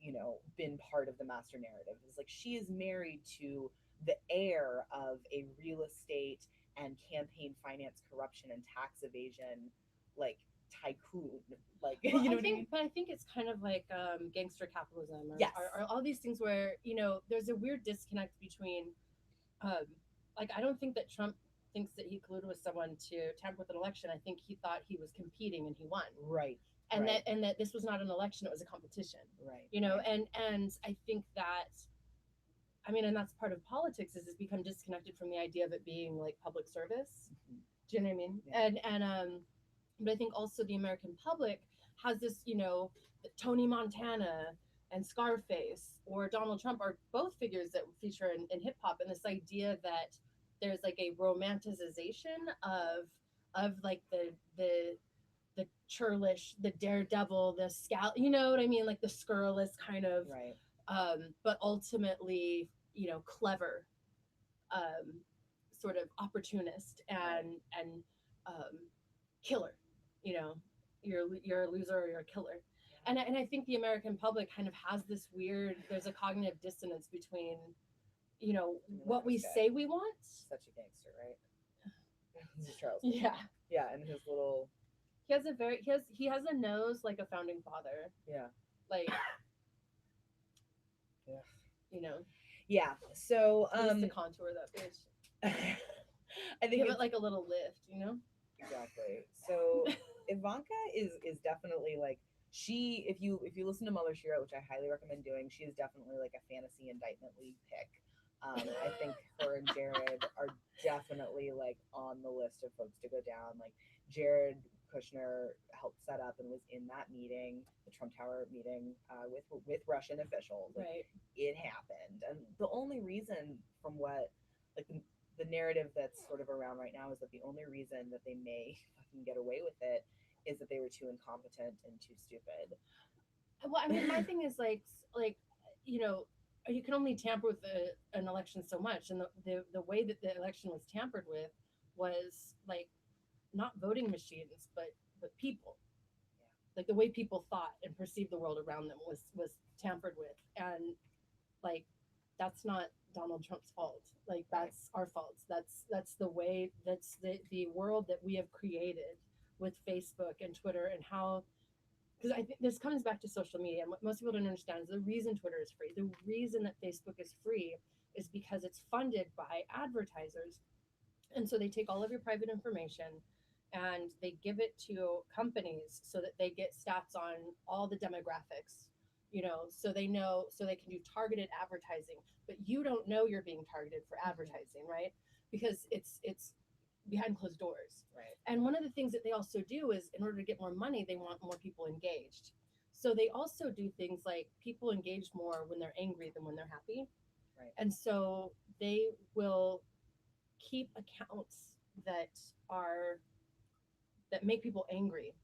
you know, been part of the master narrative. Is like she is married to the heir of a real estate and campaign finance corruption and tax evasion like tycoon. Like, Well, you know I think, but I think it's kind of like gangster capitalism, or, Yes. or all these things where, you know, there's a weird disconnect between, like, I don't think that Trump thinks that he colluded with someone to tamper with an election. I think he thought he was competing and he won, Right. and right. that this was not an election; it was a competition. Right. You know, right. and I think that, I mean, and that's part of politics, is it's become disconnected from the idea of it being like public service. Mhm. Do you know what I mean? Yeah. And but I think also the American public has this, you know, Tony Montana and Scarface or Donald Trump are both figures that feature in hip hop, and this idea that there's like a romanticization of like the churlish, the daredevil, the scout, you know what I mean, like the scurrilous kind of, Right. but ultimately, you know, clever, sort of opportunist and killer. You know, you're a loser or you're a killer. And I think the American public kind of has this weird, there's a cognitive dissonance between, you know, what we say we want. Such a gangster, right? This is Charles. Yeah. Yeah, and his little. He has a nose like a founding father. Yeah. Like. Yeah. You know. Yeah. So the contour of that bitch. I think give it like a little lift, you know. Exactly. So Ivanka is definitely like, she, if you listen to Mother Shira, which I highly recommend doing, she is definitely like a fantasy indictment league pick. I think her and Jared are definitely like on the list of folks to go down. Like, Jared Kushner helped set up and was in that meeting, the Trump Tower meeting, with Russian officials. Like, right. It happened, and the only reason, from what like the narrative that's sort of around right now, is that the only reason that they may fucking get away with it is that they were too incompetent and too stupid. Well, I mean, my thing is like, you know, you can only tamper with an election so much, and the way that the election was tampered with was like not voting machines, but people. Yeah. Like the way people thought and perceived the world around them was tampered with, and like that's not Donald Trump's fault. Like that's our fault. That's the way, that's the world that we have created with Facebook and Twitter, and how, because I think this comes back to social media, and what most people don't understand is the reason Twitter is free, the reason that Facebook is free, is because it's funded by advertisers. And so they take all of your private information and they give it to companies so that they get stats on all the demographics, you know, so they know, so they can do targeted advertising, but you don't know you're being targeted for advertising, right? Because it's behind closed doors. Right. And one of the things that they also do is, in order to get more money, they want more people engaged. So they also do things like people engage more when they're angry than when they're happy. Right. And so they will keep accounts that make people angry,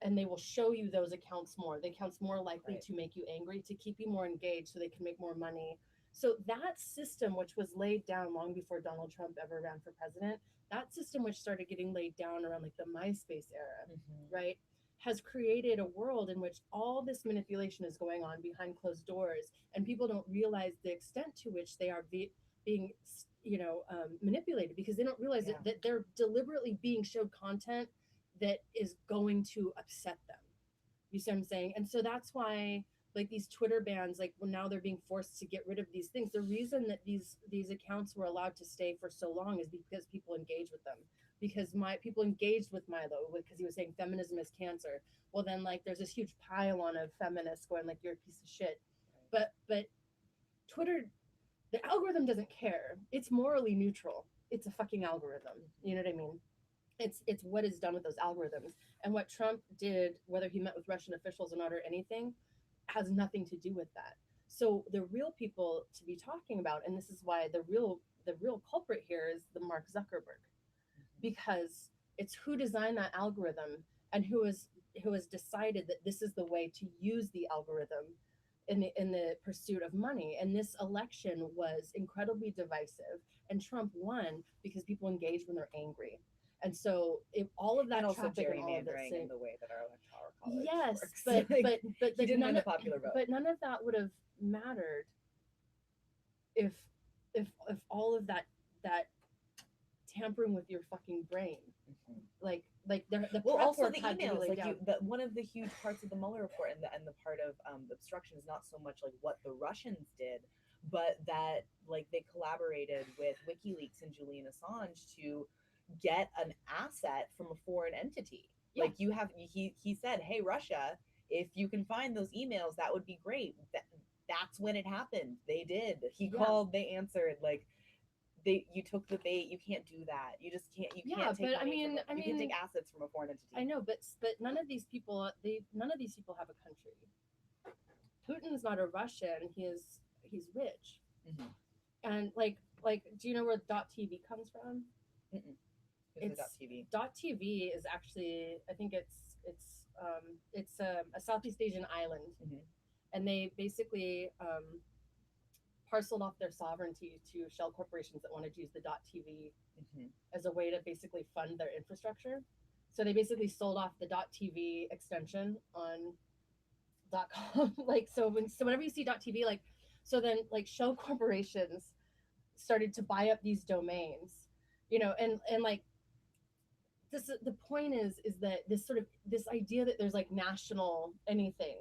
and they will show you those accounts more. The accounts more likely right. to make you angry, to keep you more engaged so they can make more money. So that system, which was laid down long before Donald Trump ever ran for president, that system, which started getting laid down around like the MySpace era, right, has created a world in which all this manipulation is going on behind closed doors, and people don't realize the extent to which they are being, you know, manipulated, because they don't realize that they're deliberately being showed content that is going to upset them. You see what I'm saying? And so that's why like these Twitter bans, like well, now they're being forced to get rid of these things. The reason that these accounts were allowed to stay for so long is because people engage with them. Because my people engaged with Milo because he was saying feminism is cancer. Well, then like there's this huge pile-on of feminists going like you're a piece of shit. But Twitter, the algorithm doesn't care. It's morally neutral. It's a fucking algorithm. You know what I mean? It's what is done with those algorithms. And what Trump did, whether he met with Russian officials or not or anything, has nothing to do with that. So the real people to be talking about, and this is why the real culprit here is the Mark Zuckerberg, because it's who designed that algorithm and who has decided that this is the way to use the algorithm in the pursuit of money. And this election was incredibly divisive, and Trump won because people engage when they're angry. And so if all of that and also traffic and all of that gerrymandering same, in the way that our electoral college yes, works. but Like, but he didn't win none the of, popular vote. but none of that would have mattered if if all of that tampering with your fucking brain, like the Well, prep also work the had to be emails, laid like down. one of the huge parts of the Mueller report and the part of the obstruction is not so much like what the Russians did, but that like they collaborated with WikiLeaks and Julian Assange to get an asset from a foreign entity. Yeah. Like he said, hey Russia, if you can find those emails, that would be great. That's when it happened. They did. He Yeah. called. They answered. Like you took the bait. You can't do that. You just can't. You Yeah, can't take. but I money mean- from I you can mean- take assets from a foreign entity. I know, but none of these people have a country. Putin's not a Russian. He's rich, Mhm. and like do you know where .tv comes from? Who's It's the .tv? .tv is actually, I think it's a Southeast Asian island, Mhm. and they basically parceled off their sovereignty to shell corporations that wanted to use the .tv Mhm. as a way to basically fund their infrastructure. So they basically sold off the .tv extension on .com. Like so whenever you see .tv, like so then like shell corporations started to buy up these domains, and like the point is that this idea that there's like national anything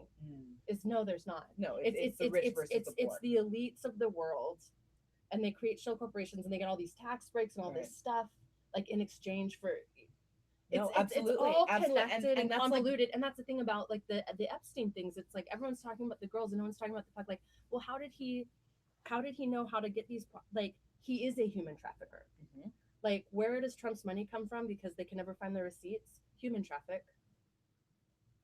is no, there's not. No, it's the rich versus the It's poor. the elites of the world, and they create shell corporations and they get all these tax breaks and all Right. this stuff like in exchange for No, it's absolutely, all absolutely. connected and that's like convoluted. And that's the thing about like the Epstein things. It's like everyone's talking about the girls and no one's talking about the fact like, well, how did he know how to get these like he is a human trafficker. Mhm. Like where does Trump's money come from? Because they can never find the receipts. Human traffic.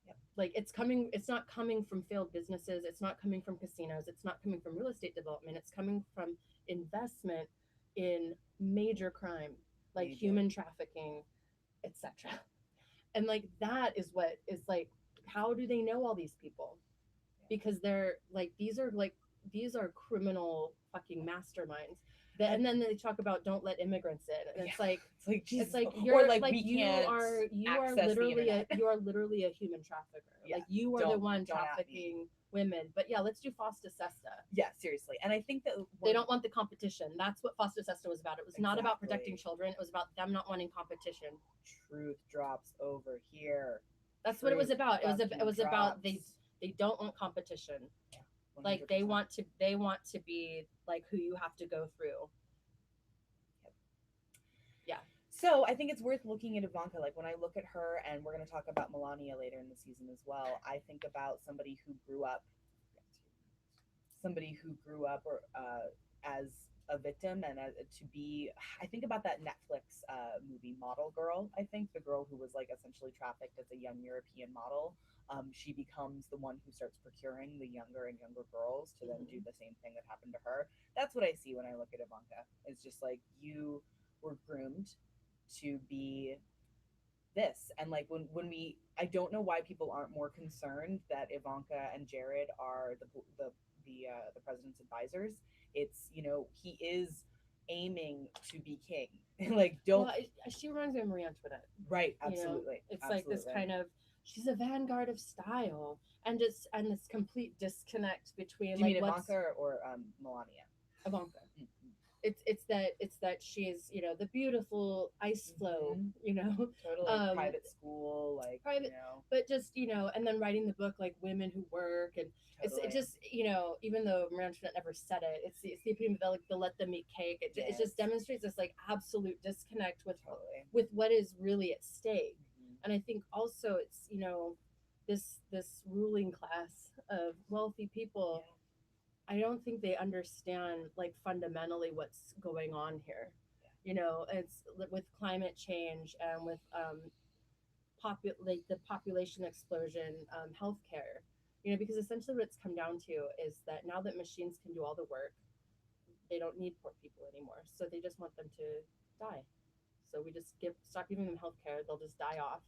Yep. Like it's not coming from failed businesses, it's not coming from casinos, it's not coming from real estate development, it's coming from investment in major crime like Major. human trafficking, etc. And like that is what is like, how do they know all these people? Because they're like these are criminal fucking masterminds. And then they talk about don't let immigrants in, and it's like Jesus. it's like or you're like like we you can't are access the literally internet. you are literally a human trafficker. Yeah, Like you are the don't- one don't at me. trafficking women. But yeah, let's do Fosta Sesta. Yeah, seriously. And I think that They don't want the competition. That's what Fosta Sesta was about. It was not about Exactly. protecting children. It was about them not wanting competition. Truth drops over here. That's what it was Truth about. It was fucking about drops. they don't want competition. Yeah, Like they 100%. want to be like who you have to go through. So I think it's worth looking at Ivanka. Like when I look at her, and we're going to talk about Melania later in the season as well, I think about somebody who grew up or as a victim and to be. I think about that Netflix movie Model Girl. I think the girl who was like essentially trafficked as a young European model. She becomes the one who starts procuring the younger and younger girls to then do the same thing that happened to her. That's what I see when I look at Ivanka. It's just like you were groomed to be this. And like when we, I don't know why people aren't more concerned that Ivanka and Jared are the president's advisors. It's, he is aiming to be king. Like don't. Well, she reminds me of Marie Antoinette. Right, You know? absolutely. It's absolutely. like this kind of, she's a vanguard of style, and this complete disconnect between Do you like mean what's Ivanka or Melania? Ivanka. Mhm. it's that she's, you know, the beautiful ice flow, Mhm. you know. Totally. Private school, like, Private- you know. But just, you know, and then writing the book like women who work, and Totally. it just, you know, even though Marie Antoinette never said it, it's the epitome of the, like, the let them eat cake. It Yes. just demonstrates this like absolute disconnect Totally. with what is really at stake. Mhm. And I think also it's, you know, this ruling class of wealthy people, I don't think they understand like fundamentally what's going on here. You know, it's with climate change and with like the population explosion, healthcare. You know, because essentially what it's come down to is that now that machines can do all the work, they don't need poor people anymore. So they just want them to die. So we just stop giving them healthcare. They'll just die off,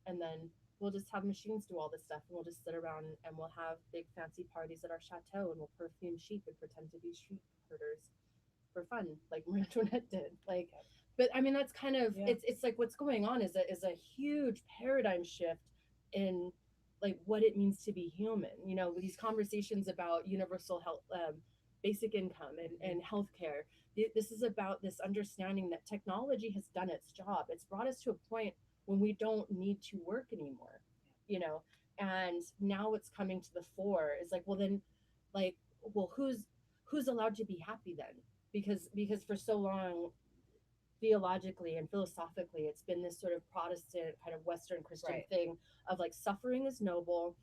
and then we'll just have machines do all this stuff, and we'll just sit around and we'll have big fancy parties at our chateau, and we'll perfume sheep and pretend to be sheep herders for fun, like Marie Antoinette did. Like, but I mean, that's kind of it's like what's going on is a huge paradigm shift in like what it means to be human. You know, these conversations about universal health, basic income, and healthcare. This is about this understanding that technology has done its job. It's brought us to a point when we don't need to work anymore. You know, and now what's coming to the fore is like, well then, like, well who's allowed to be happy then? Because for so long, theologically and philosophically, it's been this sort of Protestant kind of Western Christian Right. thing of like suffering is noble,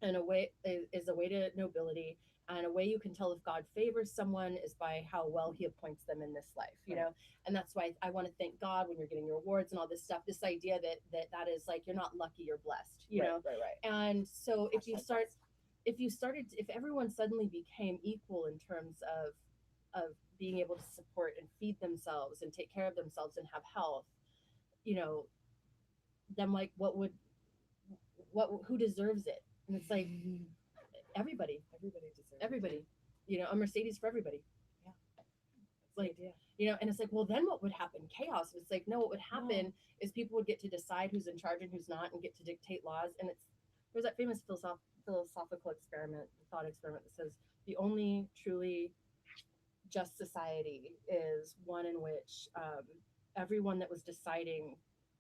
and a way is a way to nobility, and a way you can tell if God favors someone is by how well he appoints them in this life, you Right. know. And that's why I want to thank God when you're getting your awards and all this stuff, this idea that is like you're not lucky, you're blessed, you know. Right. And so if you Hashtag start blessed. if everyone suddenly became equal in terms of being able to support and feed themselves and take care of themselves and have health, you know, then like what who deserves it? And it's like everybody deserves everybody, you know, a Mercedes for everybody. Yeah. Like, you know, and it's like, well then what would happen? Chaos. It's like, no, what would happen is people would get to decide who's in charge and who's not, and get to dictate laws. And there's that famous philosophical experiment, thought experiment, that says the only truly just society is one in which everyone that was deciding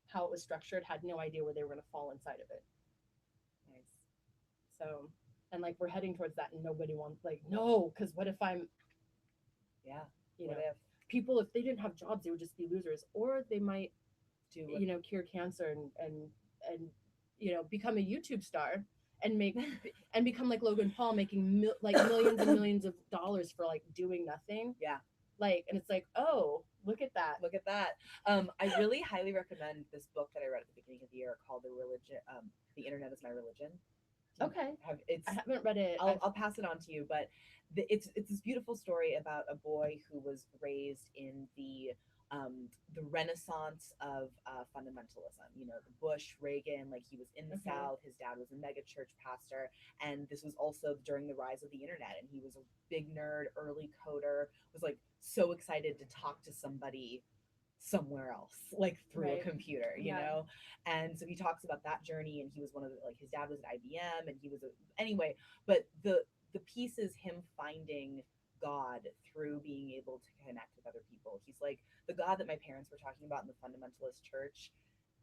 how it was structured had no idea where they were going to fall inside of it. Nice. So, and like we're heading towards that, and nobody wants, like, no, because what if I'm, you know, What if people, if they didn't have jobs, they would just be losers, or they might do you know, cure cancer and you know, become a YouTube star and make and become like Logan Paul, making like millions and millions of dollars for like doing nothing. Yeah. Like, and it's like, oh, look at that. Look at that. I really highly recommend this book that I read at the beginning of the year called The Internet is My Religion. Okay. I haven't read it. I'll pass it on to you, but it's this beautiful story about a boy who was raised in the Renaissance of fundamentalism. You know, the Bush, Reagan, like he was in the South. His dad was a mega church pastor, and this was also during the rise of the internet. And he was a big nerd, early coder, was like so excited to talk to somebody somewhere else, like through a computer, you know. And so he talks about that journey, and he was one of the, like, his dad was at IBM, and he was anyway. But the piece is him finding God through being able to connect with other people. He's like, the God that my parents were talking about in the fundamentalist church,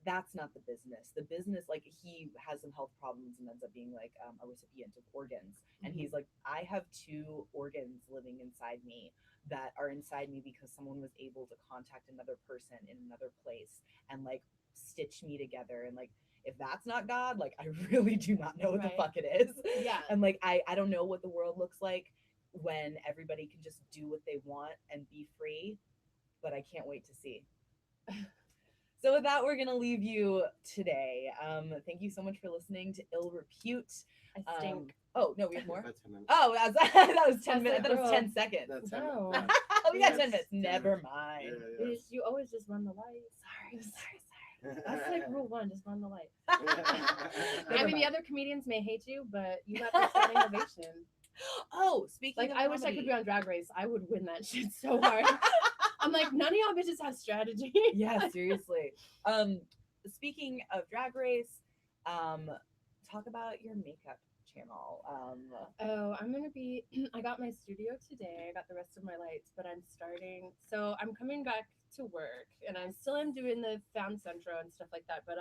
that's not the business. The business, like, he has some health problems and ends up being like a recipient of organs. And he's like, I have 2 organs living inside me that are inside me because someone was able to contact another person in another place and like stitch me together. And like, if that's not God, like, I really do not know what the fuck it is. Yeah. And like, I don't know what the world looks like when everybody can just do what they want and be free, but I can't wait to see. So with that, we're going to leave you today. Thank you so much for listening to Ill Repute. I stink. Oh, no, we have more? That's 10 minutes. Oh, that was 10 minutes. I thought it was 10 seconds. That's No. We got 10 Yes. minutes. Never mind. Yeah. You always just run the light. Sorry. That's like rule 1, just run the light. Never I mean, the mind. other comedians may hate you, but you got the standing ovation. Oh, speaking Like, of I wish I could comedy. be on Drag Race. I would win that shit so hard. I'm like, none of y'all bitches have strategy. Yeah, seriously. Speaking of Drag Race, talk about your makeup channel? Oh, I'm gonna be. I got my studio today. I got the rest of my lights, but I'm starting. So I'm coming back to work, and I still am doing the fan centro and stuff like that. But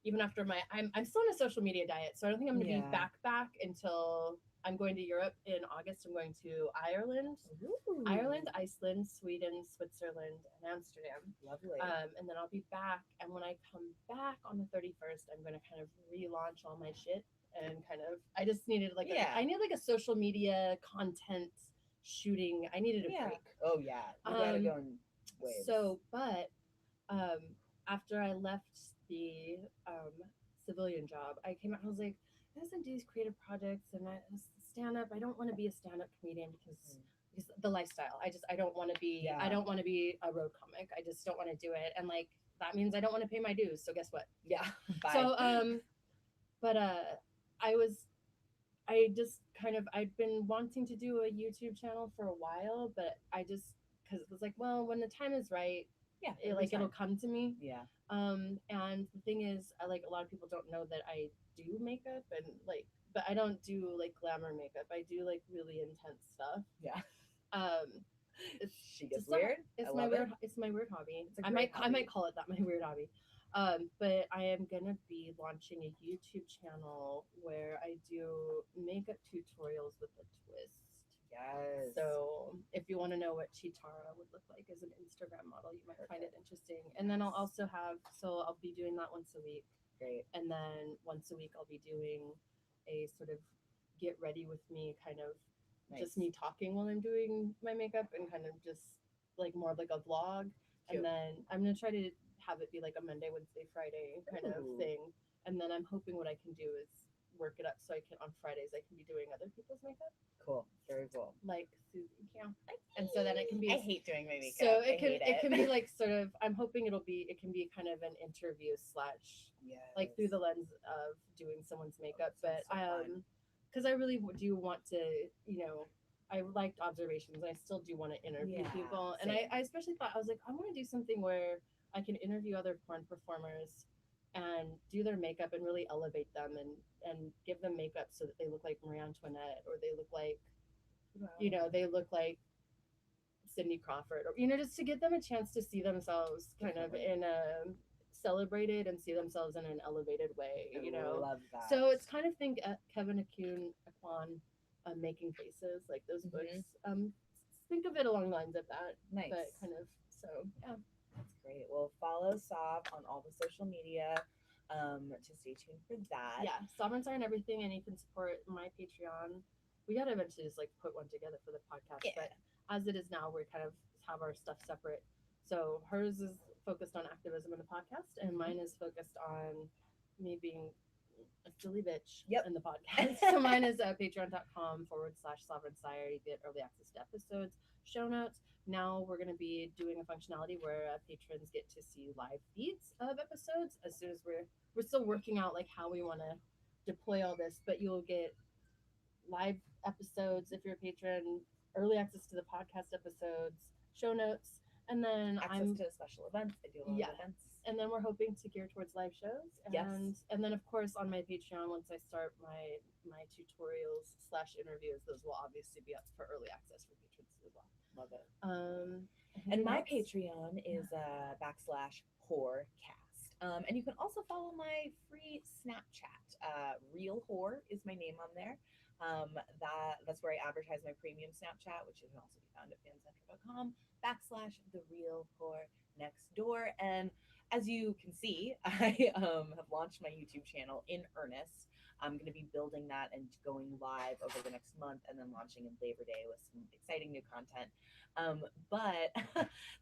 even after I'm still on a social media diet, so I don't think I'm gonna be Yeah. back until I'm going to Europe in August. I'm going to Ooh. Ireland, Iceland, Sweden, Switzerland, and Amsterdam. Lovely. And then I'll be back. And when I come back on the 31st, I'm going to kind of relaunch all my shit and kind of, I just needed like, Yeah. I need like a social media content shooting. I needed a Yeah. break. Oh yeah, you gotta go in waves. So, but um, after I left the civilian job, I came out, I was like, I just do these creative projects and I stand up. I don't want to be a stand up comedian because the lifestyle. I don't want to be, I Yeah. don't want to be a road comic. I just don't want to do it. And like, that means I don't want to pay my dues. So guess what? Yeah. Bye. So, but I was, I just kind of, I'd been wanting to do a YouTube channel for a while, but I just, cause it was like, well, when the time is right, yeah. it'll come to me. Yeah. And the thing is, I like a lot of people don't know that I do makeup and like, but I don't do like glamour makeup. I do like really intense stuff. Yeah. It's She gets just not- weird. It's I my love weird. it. It's my weird hobby. It's a I great might hobby. call it that, my weird hobby. But I am gonna be launching a YouTube channel where I do makeup tutorials with a twist. Yes. So if you want to know what Chitara would look like as an Instagram model, you might find it interesting. And then I'll also have, so I'll be doing that once a week. Great. And then once a week I'll be doing a sort of get ready with me kind of just me talking while I'm doing my makeup and kind of just like more of like a vlog. Cute. And then I'm gonna try to have it be like a Monday, Wednesday, Friday kind of Ooh. thing. And then I'm hoping what I can do is work it up so I can on Fridays I can be doing other people's makeup. Cool. Very cool. Like Susie Camp. And so then it can be I hate doing my makeup. so I hate it can be like sort of I'm hoping it can be kind of an interview slash yes. like through the lens of doing someone's makeup. But sounds so fun. because I really do want to, I liked observations. I still do want to interview Yeah, people. And same. I especially thought, I was like, I want to do something where I can interview other porn performers and do their makeup and really elevate them and give them makeup so that they look like Marie Antoinette or they look like, they look like Cindy Crawford or, just to give them a chance to see themselves kind of in a celebrated and see themselves in an elevated way, I love that. So it's kind of Kevin Akwan Making Faces, like those books. Think of it along the lines of that. Nice. But kind of, so yeah. That's great. Well, follow Sob on all the social media to stay tuned for that. Yeah, Sovereigns are in everything, and you can support my Patreon. We gotta eventually just like put one together for the podcast, but as it is now, we kind of have our stuff separate. So hers is focused on activism in the podcast, and mine is focused on me being a silly bitch in the podcast. So mine is patreon.com/Sovereign Syre. You get early access to episodes, show notes. Now we're going to be doing a functionality where patrons get to see live feeds of episodes as soon as we're still working out like how we want to deploy all this, but you'll get live episodes if you're a patron, early access to the podcast episodes, show notes, and then access to special events. I do a lot of events. And then we're hoping to gear towards live shows. And then of course on my Patreon, once I start my tutorials / interviews, those will obviously be up for early access for patrons as well. Love it. And my Patreon is /whorecast. And you can also follow my free Snapchat. RealWhore is my name on there. That's where I advertise my premium Snapchat, which can also be found at fancentric.com /the RealWhore next door. And as you can see, I have launched my YouTube channel in earnest. I'm going to be building that and going live over the next month and then launching in Labor Day with some exciting new content. But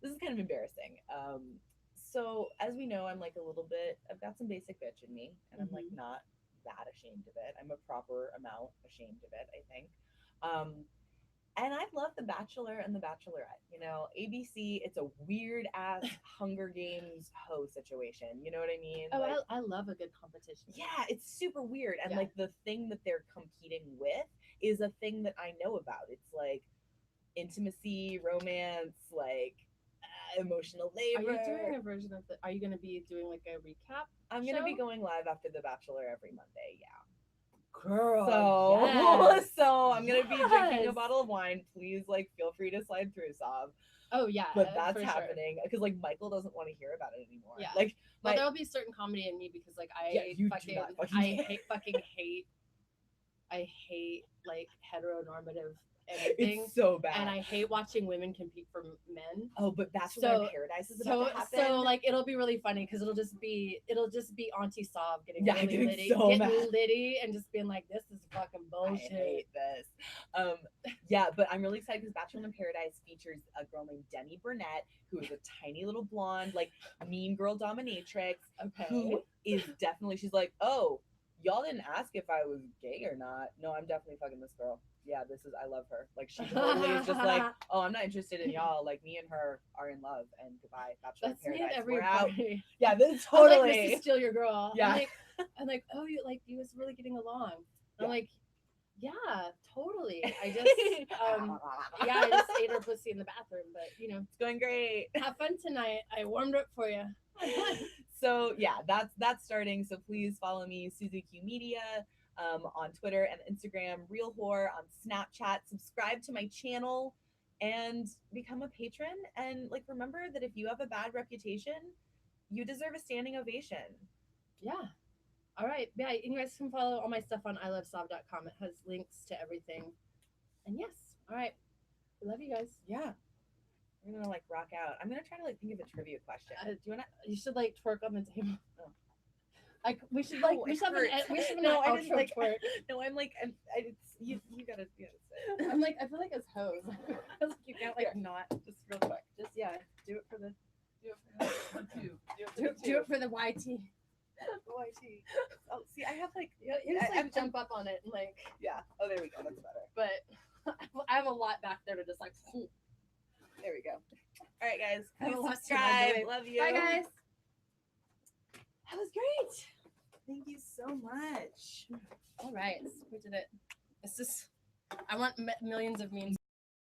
this is kind of embarrassing. So as we know, I'm like I've got some basic bitch in me, and I'm like not that ashamed of it. I'm a proper amount ashamed of it, I think. And I love The Bachelor and The Bachelorette. ABC, it's a weird ass Hunger Games Heaux situation. You know what I mean? Oh, I love a good competition. Yeah, it's super weird. And like the thing that they're competing with is a thing that I know about. It's like intimacy, romance, like emotional labor. Are you doing a version of are you going to be doing like a recap? I'm going to be going live after The Bachelor every Monday. Yeah. Girl. So, yes. so I'm gonna be drinking a Yes. bottle of wine. Please, like, feel free to slide through, Sob. Oh yeah. But that's for sure. happening because like Michael doesn't want to hear about it anymore. Yeah. Like, Well, my there'll be certain comedy in me because like Yeah, I you do fucking not fucking I care. hate fucking hate I hate like heteronormative anything. it's so bad. And I hate watching women compete for men. Oh, but Bachelor So- in Paradise is about to happen. So like it'll be really funny because it'll just be Auntie Sob getting Yeah, really getting litty, so getting mad. litty, and just being like, "This is fucking I bullshit." hate this. Yeah, but I'm really excited because Bachelor in Paradise features a girl named Demi Burnett, who is a tiny little blonde, like mean girl dominatrix, Okay. who is definitely. She's like, oh, y'all didn't ask if I was gay or not. No, I'm definitely fucking this girl. Yeah, I love her. Like she totally is just like, oh, I'm not interested in y'all. Like me and her are in love, and goodbye, Bachelor That's in me at Paradise. every We're out. party. Yeah, this is I'm like, totally. Mrs. Steal Your Girl. Yeah. I'm like, oh, you was really getting along. I'm Yeah. like, yeah, totally. I just ate her pussy in the bathroom, but It's going great. have fun tonight. I warmed up for you. So yeah, that's starting. So please follow me, Siouxsie Q Media, on Twitter and Instagram, RealWhore on Snapchat. Subscribe to my channel and become a patron. And like, remember that if you have a bad reputation, you deserve a standing ovation. Yeah. All right. Yeah. And you guys can follow all my stuff on ilovesob.com. It has links to everything. And yes. All right. We love you guys. Yeah. We're gonna like rock out. I'm gonna try to like think of a trivia question. Do you wanna? You should like twerk on the table. Oh. Like we should No, like we it should have an hurts. we should have No, an I just outro like. twerk. No, I'm like, you gotta say it. I'm like I feel like it's Heaux. I feel like you can't like not Just real quick. just do it for the Do do it for the YT. YT. Oh, see, I have like, You just like I'm- jump up on it and like, yeah. Oh, there we go. That's better. but I have a lot back there to just like. There we go. All right, guys. I have Please a lot to subscribe. microwave. Love you. Bye guys. That was great. Thank you so much. All right, we did it. It's just I want millions of memes.